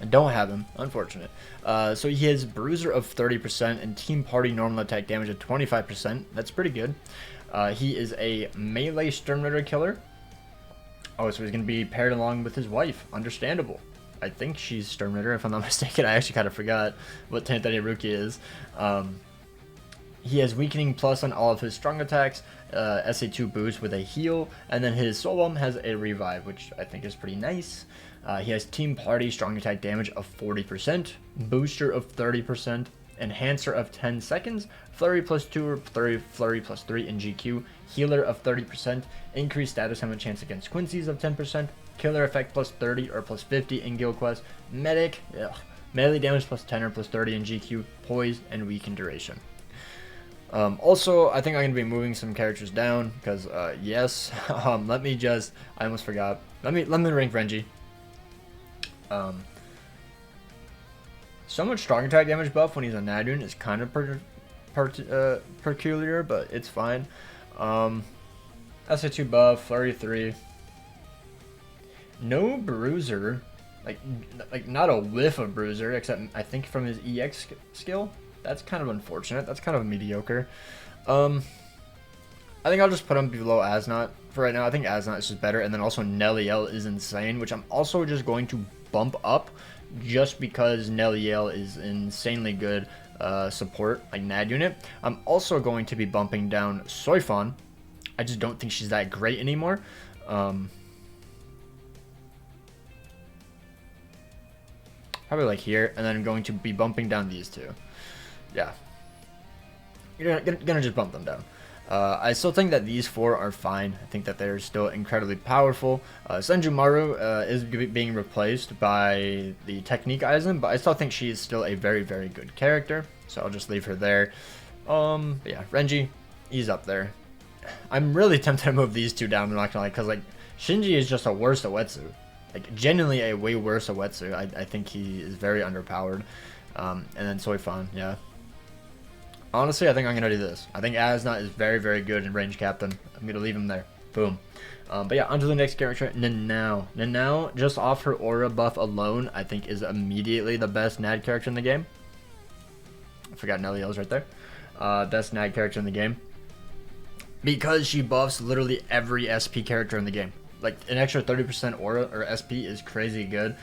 I don't have him, unfortunate. So he has Bruiser of 30% and Team Party normal attack damage of 25%. That's pretty good. He is a melee Sternritter killer. Oh, so he's going to be paired along with his wife. Understandable. I think she's Sternritter, if I'm not mistaken. I actually kind of forgot what Tantani Ruki is. He has Weakening Plus on all of his strong attacks, SA2 boost with a heal, and then his Soul Bomb has a revive, which I think is pretty nice. He has Team Party strong attack damage of 40%, Booster of 30%, Enhancer of 10 seconds, Flurry plus 2 or Flurry plus 3 in GQ, Healer of 30%, Increased status damage chance against Quincy's of 10%, Killer effect plus 30 or plus 50 in Guild Quest, Medic, melee damage plus 10 or plus 30 in GQ, Poise, and Weaken duration. Also, I think I'm going to be moving some characters down, because, yes, let me just, I almost forgot, let me rank Renji. So much strong attack damage buff when he's a Nadun is kind of peculiar, but it's fine. SA2 buff, Flurry 3. No Bruiser, like not a whiff of Bruiser, except I think from his EX skill. That's kind of unfortunate. That's kind of mediocre. I think I'll just put him below Asnot for right now. I think Asnot is just better, and then also Neliel is insane, which I'm also just going to bump up just because Neliel is insanely good support, like Nad unit. I'm also going to be bumping down Soifon. I just don't think she's that great anymore. Probably like here, and then I'm going to be bumping down these two. Yeah. You're gonna just bump them down. I still think that these 4 are fine. I think that they're still incredibly powerful. Senjumaru is being replaced by the Technique Aizen, but I still think she is still a very, very good character. So I'll just leave her there. But yeah, Renji, he's up there. I'm really tempted to move these 2 down, I'm not gonna lie, because like Shinji is just a worse Uetsu. Like genuinely a way worse Uetsu. I think he is very underpowered. And then Soifon, yeah. Honestly, I think I'm going to do this. I think Asnot is very, very good in range captain. I'm going to leave him there. Boom. But yeah, onto the next character, Nanao. Nanao, just off her aura buff alone, I think is immediately the best Nad character in the game. I forgot Neliel's right there. Best Nad character in the game. Because she buffs literally every SP character in the game. Like, an extra 30% aura or SP is crazy good.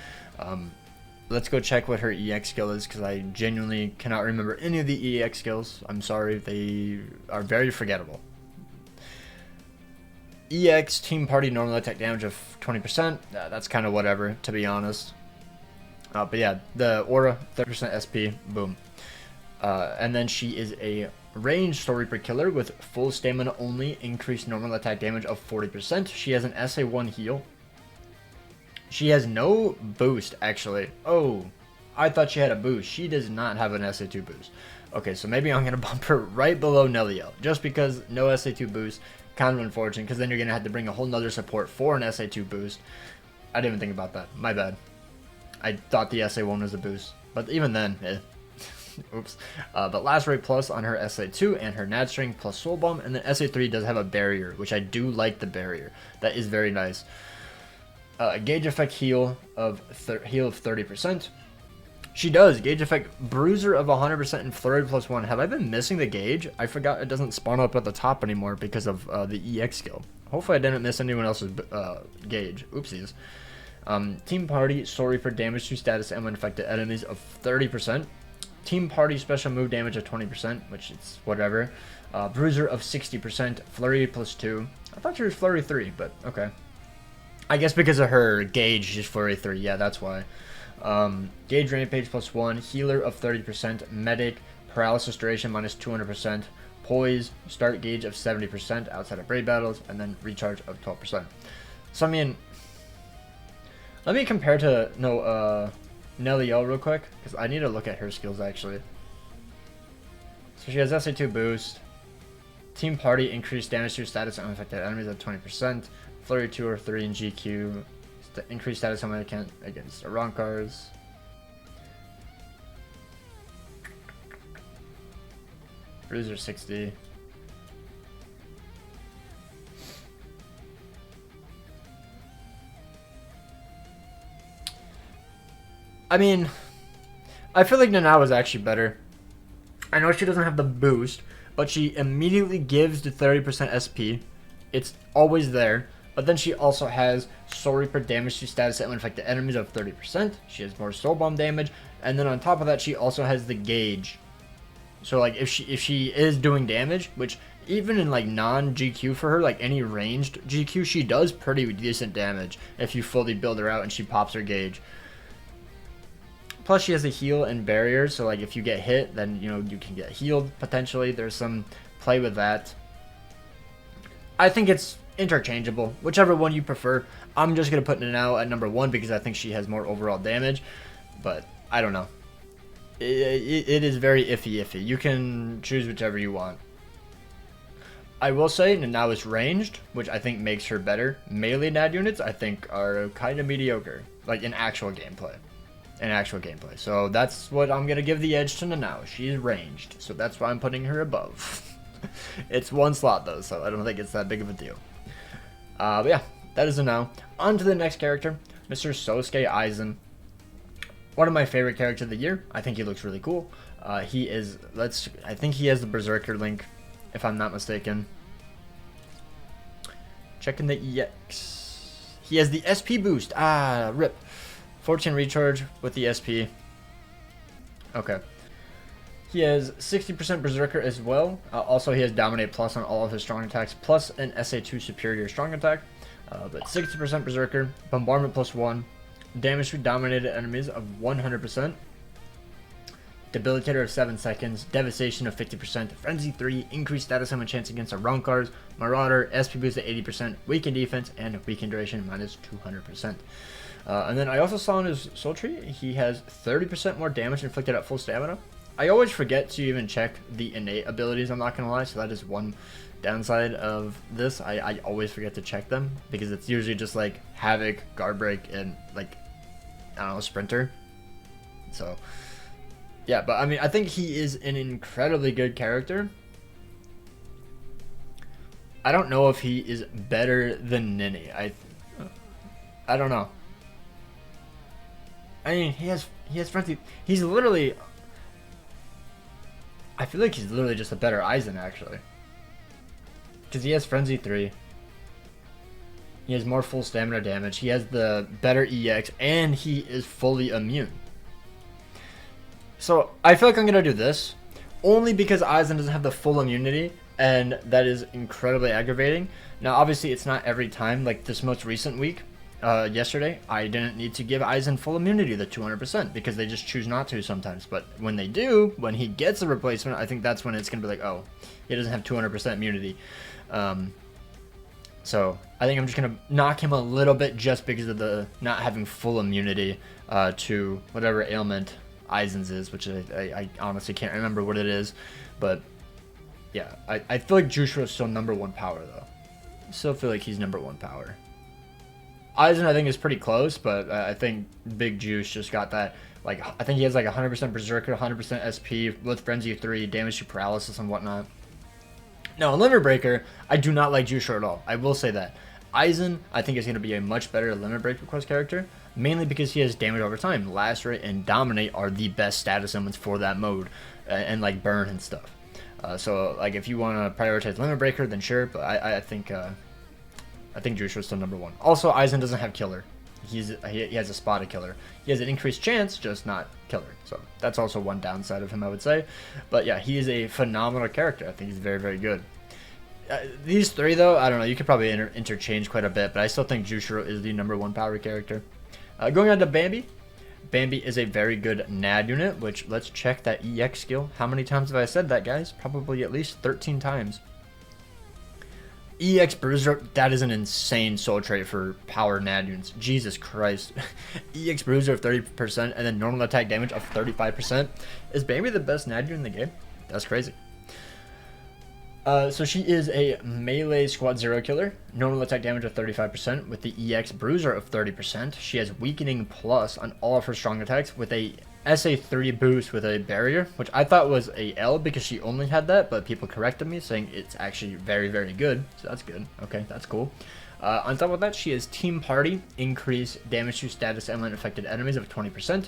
Let's go check what her EX skill is, because I genuinely cannot remember any of the EX skills. I'm sorry, they are very forgettable. EX, Team Party normal attack damage of 20%. That's kind of whatever, to be honest. But yeah, the aura, 30% SP, boom. And then she is a ranged Soul Reaper killer with full stamina only, increased normal attack damage of 40%. She has an SA1 heal. She has no boost, actually. Oh, I thought she had a boost. She does not have an SA2 boost. Okay, so maybe I'm going to bump her right below Neliel. Just because no SA2 boost, kind of unfortunate, because then you're going to have to bring a whole nother support for an SA2 boost. I didn't even think about that. My bad. I thought the SA1 was a boost. But even then, oops. But Last Ray Plus on her SA2 and her Nad String plus Soul Bomb. And then SA3 does have a barrier, which I do like the barrier. That is very nice. Gauge effect heal of 30%. She does gauge effect bruiser of 100% and flurry plus 1. Have I been missing the gauge? I forgot it doesn't spawn up at the top anymore because of the EX skill. Hopefully I didn't miss anyone else's gauge. Oopsies. Team Party Soul Reaper damage to status and unaffected enemies of 30%. Team Party special move damage of 20%, which is whatever. Bruiser of 60%. Flurry plus 2. I thought she was Flurry 3, but okay. I guess because of her gauge, she's Flurry 3. Yeah, that's why. Gauge Rampage plus 1. Healer of 30%. Medic. Paralysis duration minus 200%. Poise. Start gauge of 70% outside of raid battles. And then recharge of 12%. So, I mean, let me compare to Neliel real quick. Because I need to look at her skills, actually. So she has SA2 boost. Team Party increased damage to status on unaffected enemies at 20%. Flurry 2 or 3 in GQ. Increased status on account against Arankars. Bruiser 60. I mean, I feel like Nana was actually better. I know she doesn't have the boost, but she immediately gives the 30% SP. It's always there. But then she also has Soul Reaper damage to status that when infected enemies of 30%. She has more Soul Bomb damage. And then on top of that, she also has the gauge. So like if she is doing damage, which even in like non-GQ for her, like any ranged GQ, she does pretty decent damage if you fully build her out and she pops her gauge. Plus she has a heal and barrier, so like if you get hit, then you know you can get healed potentially. There's some play with that. I think it's interchangeable, whichever one you prefer. I'm just gonna put Nanao at number 1 because I think she has more overall damage, but I don't know. It is very iffy. You can choose whichever you want. I will say Nanao is ranged, which I think makes her better. Melee NAD units I think are kind of mediocre, like in actual gameplay. So that's what I'm gonna give the edge to Nanao. She's ranged, so that's why I'm putting her above. It's 1 slot though, so I don't think it's that big of a deal. But yeah, that is a no. On to the next character, Mr. Sosuke Aizen. One of my favorite characters of the year. I think he looks really cool. He is, I think he has the Berserker link, if I'm not mistaken. Checking the EX. He has the SP boost. Rip. 14 recharge with the SP. Okay. He has 60% Berserker as well. Also, he has Dominate Plus on all of his strong attacks, plus an SA2 superior strong attack. But 60% Berserker, Bombardment plus 1, damage to dominated enemies of 100%, Debilitator of 7 seconds, Devastation of 50%, Frenzy 3, increased status summon chance against Arankars, Marauder, SP boost at 80%, weaken defense, and weaken duration minus 200%. And then I also saw in his soul tree, he has 30% more damage inflicted at full stamina. I always forget to even check the innate abilities, I'm not going to lie, so that is one downside of this. I always forget to check them, because it's usually just like Havoc, Guard Break, and like, I don't know, Sprinter. So, yeah, but I mean, I think he is an incredibly good character. I don't know if he is better than Nini. I don't know. I mean, he has Frenzy. He's literally, I feel like he's literally just a better Aizen, actually. Because he has Frenzy 3. He has more full stamina damage. He has the better EX. And he is fully immune. So, I feel like I'm going to do this. Only because Aizen doesn't have the full immunity. And that is incredibly aggravating. Now, obviously, it's not every time. Like this most recent week. Yesterday, I didn't need to give Aizen full immunity, the 200%, because they just choose not to sometimes. But when they do, when he gets a replacement, I think that's when it's going to be like, oh, he doesn't have 200% immunity. So I think I'm just going to knock him a little bit just because of the not having full immunity to whatever ailment Aizen's is, which I honestly can't remember what it is. But yeah, I feel like Jushiro is still number 1 power, though. I still feel like he's number 1 power. Aizen, I think, is pretty close, but I think Big Juice just got that. Like, I think he has like 100% Berserker, 100% SP with Frenzy 3, damage to paralysis and whatnot. No, Limit Breaker, I do not like Jushiro at all. I will say that. Aizen, I think, is going to be a much better Limit Break request character, mainly because he has damage over time. Lacerate and Dominate are the best status summons for that mode, and like Burn and stuff. So, like, if you want to prioritize Limit Breaker, then sure, but I think Jushiro's still number 1. Also, Aizen doesn't have Killer. He has a spotted Killer. He has an increased chance, just not Killer. So that's also one downside of him, I would say. But yeah, he is a phenomenal character. I think he's very, very good. These 3, though, I don't know. You could probably interchange quite a bit, but I still think Jushiro is the number 1 power character. Going on to Bambi. Bambi is a very good NAD unit, which let's check that EX skill. How many times have I said that, guys? Probably at least 13 times. EX Bruiser, that is an insane soul trait for power NAD units. Jesus Christ. EX Bruiser of 30% and then normal attack damage of 35%. Is Bambi the best NAD unit in the game? That's crazy. So she is a melee squad 0 killer, normal attack damage of 35% with the EX bruiser of 30%. She has weakening plus on all of her strong attacks with a SA3 boost with a barrier, which I thought was a L because she only had that, but people corrected me saying it's actually very, very good. So that's good. Okay, that's cool. On top of that, she has Team Party, increase damage to status and affected enemies of 20%,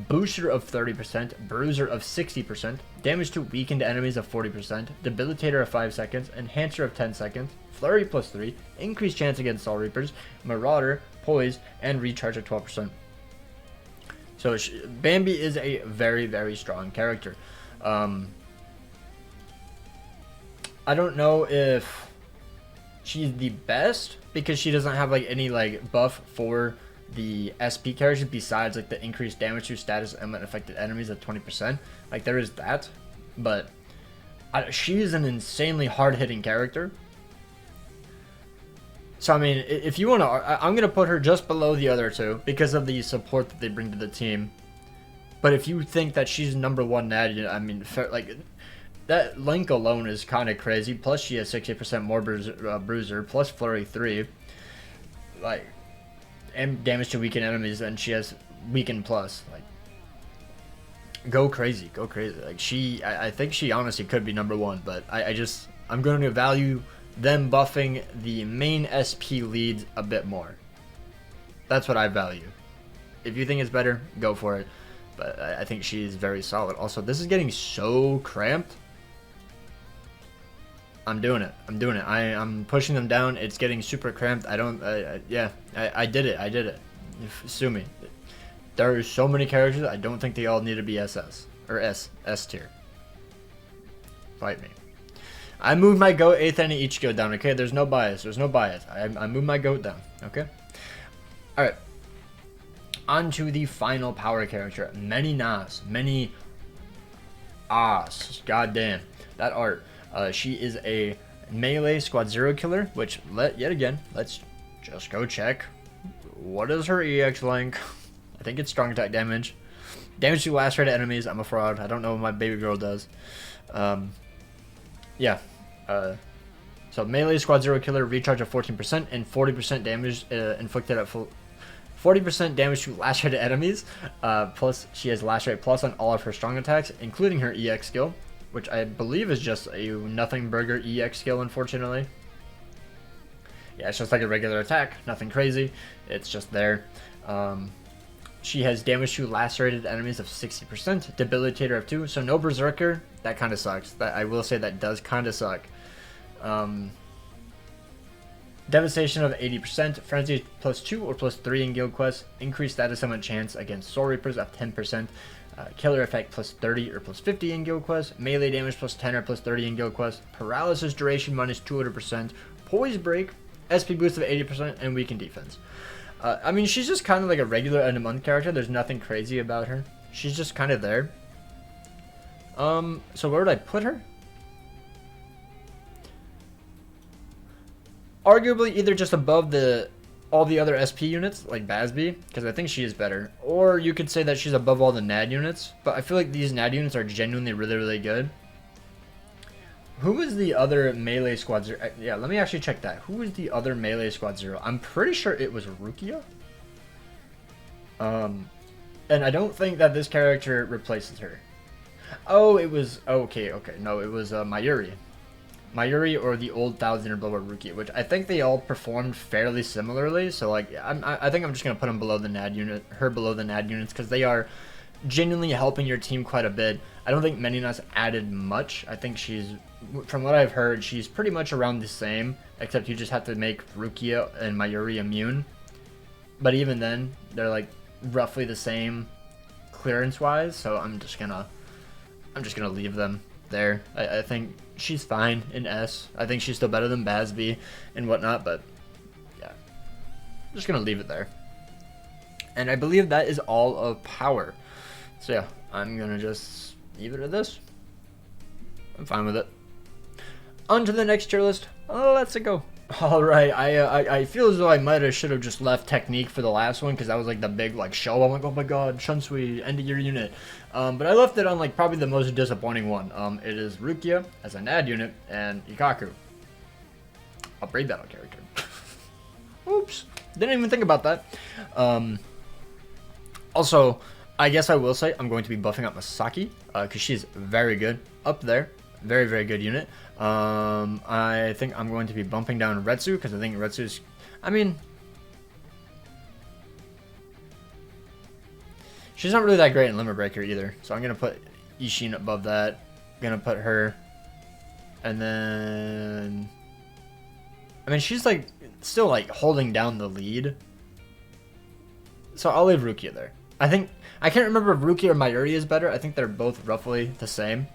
booster of 30%, bruiser of 60%, damage to weakened enemies of 40%, debilitator of 5 seconds, enhancer of 10 seconds, flurry plus 3, increased chance against Soul Reapers, marauder, poise, and recharge of 12%. So Bambi is a very, very strong character. I don't know if she's the best because she doesn't have like any like buff for the SP characters besides like the increased damage to status and affected enemies of 20%. Like there is that, but she is an insanely hard-hitting character. So I mean, if you want to, I'm gonna put her just below the other two because of the support that they bring to the team. But if you think that she's number one Nad, I mean, like that link alone is kind of crazy. Plus, she has 60% more bruiser, plus flurry 3, like, and damage to weakened enemies, and she has weaken plus. Like, go crazy, go crazy. Like I think she honestly could be number one, but I'm going to value them buffing the main SP leads a bit more. That's what I value. If you think it's better, go for it. But I think she's very solid. Also, this is getting so cramped. I'm doing it. I'm doing it. I'm pushing them down. It's getting super cramped. I did it. I did it. Sue me. There are so many characters. I don't think they all need to be SS or S tier. Fight me. I moved my goat 8th and each goat down. Okay, there's no bias. There's no bias. I moved my goat down. Okay. All right. On to the final power character. Many Nas. Many As. God damn. That art. She is a melee squad 0 killer, which yet again, let's just go check. What is her EX link? I think it's strong attack damage. Damage to lacerated enemies. I'm a fraud. I don't know what my baby girl does. Yeah. So melee squad 0 killer, recharge of 14% and 40% damage inflicted at full. 40% damage to lacerated enemies. Plus, she has lacerate plus on all of her strong attacks, including her EX skill, which I believe is just a nothing burger EX skill, unfortunately. Yeah, it's just like a regular attack, nothing crazy. It's just there. She has damage to lacerated enemies of 60%, debilitator of 2, so no berserker. That kind of sucks. That I will say that does kind of suck. Devastation of 80%, frenzy plus 2 or plus 3 in guild quests, increased status summon chance against Soul Reapers of 10%, killer effect plus 30 or plus 50 in guild quests, melee damage plus 10 or plus 30 in guild quests, paralysis duration minus 200%, poise break, SP boost of 80%, and weaken defense. I mean, she's just kind of like a regular end of month character. There's nothing crazy about her. She's just kind of there. So where would I put her? Arguably either just above all the other SP units, like Basby, because I think she is better. Or you could say that she's above all the NAD units, but I feel like these NAD units are genuinely really, really good. Who was the other melee squad 0? Yeah, let me actually check that. Who was the other melee squad 0? I'm pretty sure it was Rukia. And I don't think that this character replaces her. Oh, it was... Okay. No, it was Mayuri. Mayuri or the old 1000 or below Rukia, which I think they all performed fairly similarly. So, like, I think I'm just going to put them below the NAD unit, her below the NAD units, because they are genuinely helping your team quite a bit. I don't think Meninas added much. I think she's, from what I've heard, she's pretty much around the same, except you just have to make Rukia and Mayuri immune. But even then, they're like roughly the same clearance-wise, so I'm just gonna leave them there. I think she's fine in S. I think she's still better than Basby and whatnot, but yeah, I'm just gonna leave it there. And I believe that is all of power. So yeah, I'm gonna just leave it at this. I'm fine with it. On to the next tier list. Let's go. All right, I feel as though I might have should have just left technique for the last one because that was like the big like show. I'm like, oh my god, Shunsui, end of your unit. But I left it on like probably the most disappointing one. It is Rukia as a NAD unit and Ikaku. Upgrade battle character. Oops, didn't even think about that. Also, I guess I will say I'm going to be buffing up Masaki because she's very good up there. Very, very good unit. I think I'm going to be bumping down Retsu because I think Retsu's, I mean, she's not really that great in Limit Breaker either. So I'm going to put Ishin above that. I'm going to put her. And then, I mean, she's like still like holding down the lead. So I'll leave Rukia there. I think, I can't remember if Rukia or Mayuri is better. I think they're both roughly the same,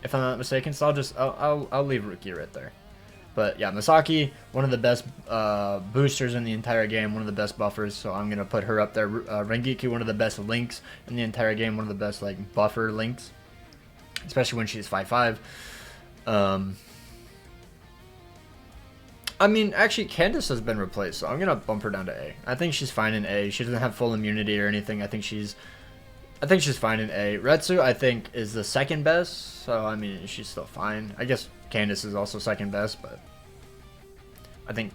if I'm not mistaken. So I'll leave Rukia right there. But yeah, Masaki, one of the best boosters in the entire game, one of the best buffers. So I'm gonna put her up there. Rengiku, one of the best links in the entire game, one of the best like buffer links, especially when she's 5'5". I mean, actually, Candace has been replaced, so I'm gonna bump her down to A. I think she's fine in A. She doesn't have full immunity or anything. I think she's fine in A. Retsu, I think, is the second best, so I mean, she's still fine. I guess Candace is also second best, but I think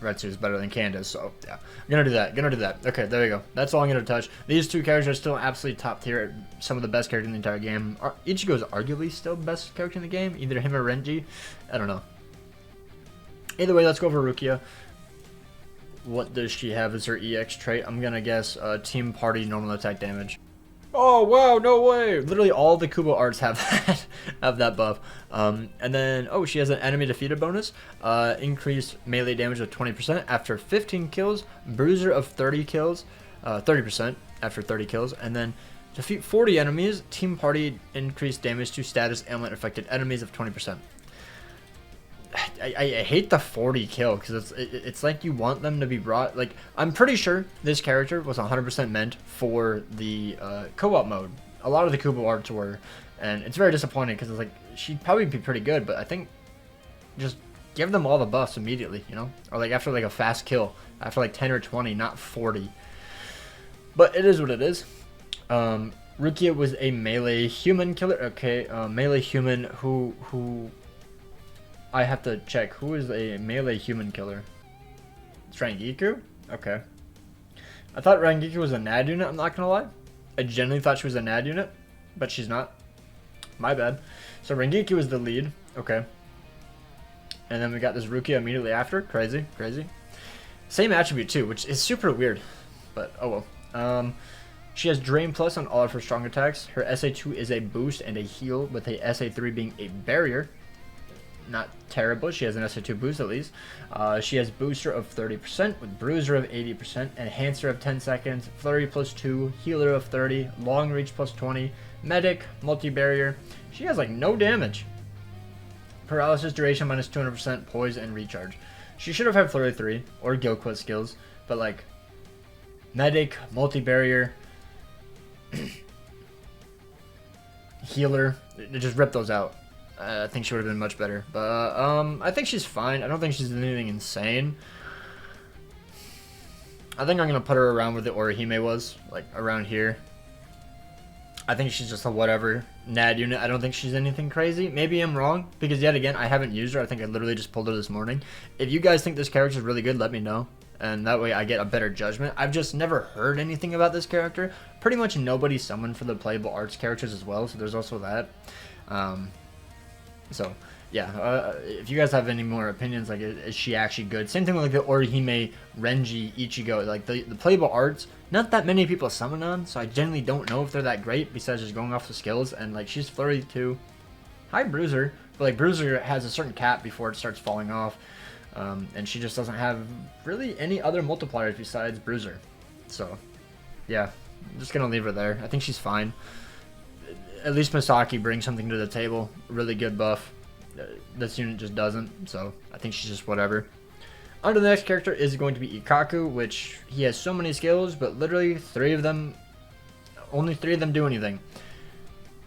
Retsu is better than Candace, so yeah. I'm gonna do that. Okay, there we go. That's all I'm gonna touch. These two characters are still absolutely top tier, some of the best characters in the entire game. Ichigo is arguably still the best character in the game, either him or Renji. I don't know. Either way, let's go for Rukia. What does she have as her EX trait? I'm gonna guess Team Party normal attack damage. Oh wow, no way! Literally all the Kubo arts have that, buff. And then, oh, she has an enemy defeated bonus. Increased melee damage of 20% after 15 kills. Bruiser of 30 kills. 30% after 30 kills. And then defeat 40 enemies. Team Party increased damage to status ailment affected enemies of 20%. I hate the 40 kill because it's like you want them to be brought. Like, I'm pretty sure this character was 100% meant for the co-op mode. A lot of the Kubo arts were, and it's very disappointing because it's like she'd probably be pretty good, but I think just give them all the buffs immediately, you know, or like after like a fast kill, after like 10 or 20, not 40. But it is what it is. Rukia was a melee human killer. Okay, melee human who. I have to check. Who is a melee human killer? It's Rangiku? Okay. I thought Rangiku was a NAD unit, I'm not gonna lie. I genuinely thought she was a NAD unit, but she's not. My bad. So Rangiku is the lead. Okay. And then we got this Rukia immediately after. Crazy, crazy. Same attribute too, which is super weird. But, oh well. She has Drain Plus on all of her strong attacks. Her SA2 is a boost and a heal, with a SA3 being a barrier. Not terrible. She has an SA2 boost at least. She has Booster of 30%, with Bruiser of 80%, Enhancer of 10 seconds, Flurry plus 2, Healer of 30, Long Reach plus 20, Medic, Multi-Barrier. She has like no damage. Paralysis duration minus 200%, Poise, and Recharge. She should have had Flurry 3 or Gilquit skills, but like Medic, Multi-Barrier, Healer, just rip those out. I think she would have been much better, but I think she's fine. I don't think she's anything insane. I think I'm gonna put her around where the Orihime was, like around here. I think she's just a whatever NAD unit. I don't think she's anything crazy. Maybe I'm wrong, because yet again, I haven't used her. I think I literally just pulled her this morning. If you guys think this character is really good, let me know, and that way I get a better judgment. I've just never heard anything about this character. Pretty much nobody summoned for the playable arts characters as well, so there's also that. So, yeah, if you guys have any more opinions, like, is she actually good? Same thing with, like, the Orihime, Renji, Ichigo. Like, the playable arts, not that many people summon on, so I generally don't know if they're that great, besides just going off the skills. And, like, she's Flurry too. Hi, Bruiser. But, like, Bruiser has a certain cap before it starts falling off. And she just doesn't have really any other multipliers besides Bruiser. So, yeah, I'm just going to leave her there. I think she's fine. At least Masaki brings something to the table. Really good buff. This unit just doesn't, so I think she's just whatever. On to the next character is going to be Ikaku, which he has so many skills, but literally only three of them do anything.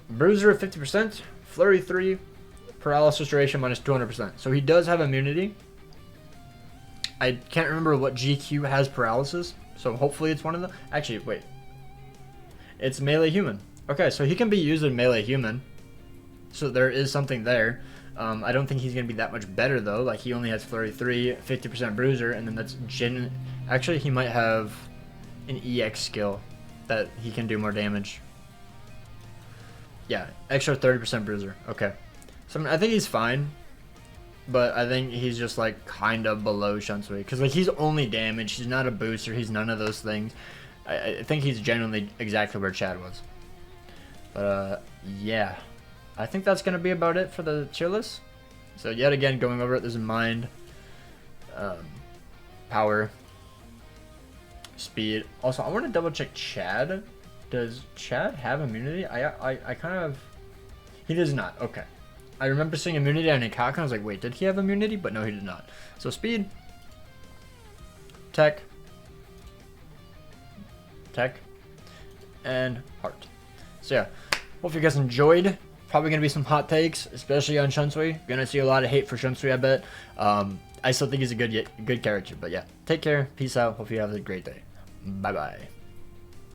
Bruiser of 50%, Flurry 3, Paralysis duration minus 200%. So he does have immunity, I can't remember what GQ has paralysis, so hopefully it's one of them. Actually, wait. It's melee human. Okay, so he can be used in melee human. So there is something there. I don't think he's going to be that much better, though. Like, he only has Flurry 3, 50% Bruiser, and then that's Actually, he might have an EX skill that he can do more damage. Yeah, extra 30% Bruiser. Okay. So, I mean, I think he's fine. But I think he's just, like, kind of below Shunsui. Because, like, he's only damage. He's not a booster. He's none of those things. I think he's genuinely exactly where Chad was. But, yeah. I think that's going to be about it for the tier list. So yet again, going over it, there's Mind, Power, Speed. Also, I want to double check Chad. Does Chad have immunity? I kind of... He does not. Okay. I remember seeing immunity on Nikaka, and I was like, wait, did he have immunity? But no, he did not. So Speed, Tech, and Heart. So yeah, hope you guys enjoyed. Probably going to be some hot takes, especially on Shunsui. Going to see a lot of hate for Shunsui, I bet. I still think he's a good character. But yeah, take care. Peace out. Hope you have a great day. Bye-bye.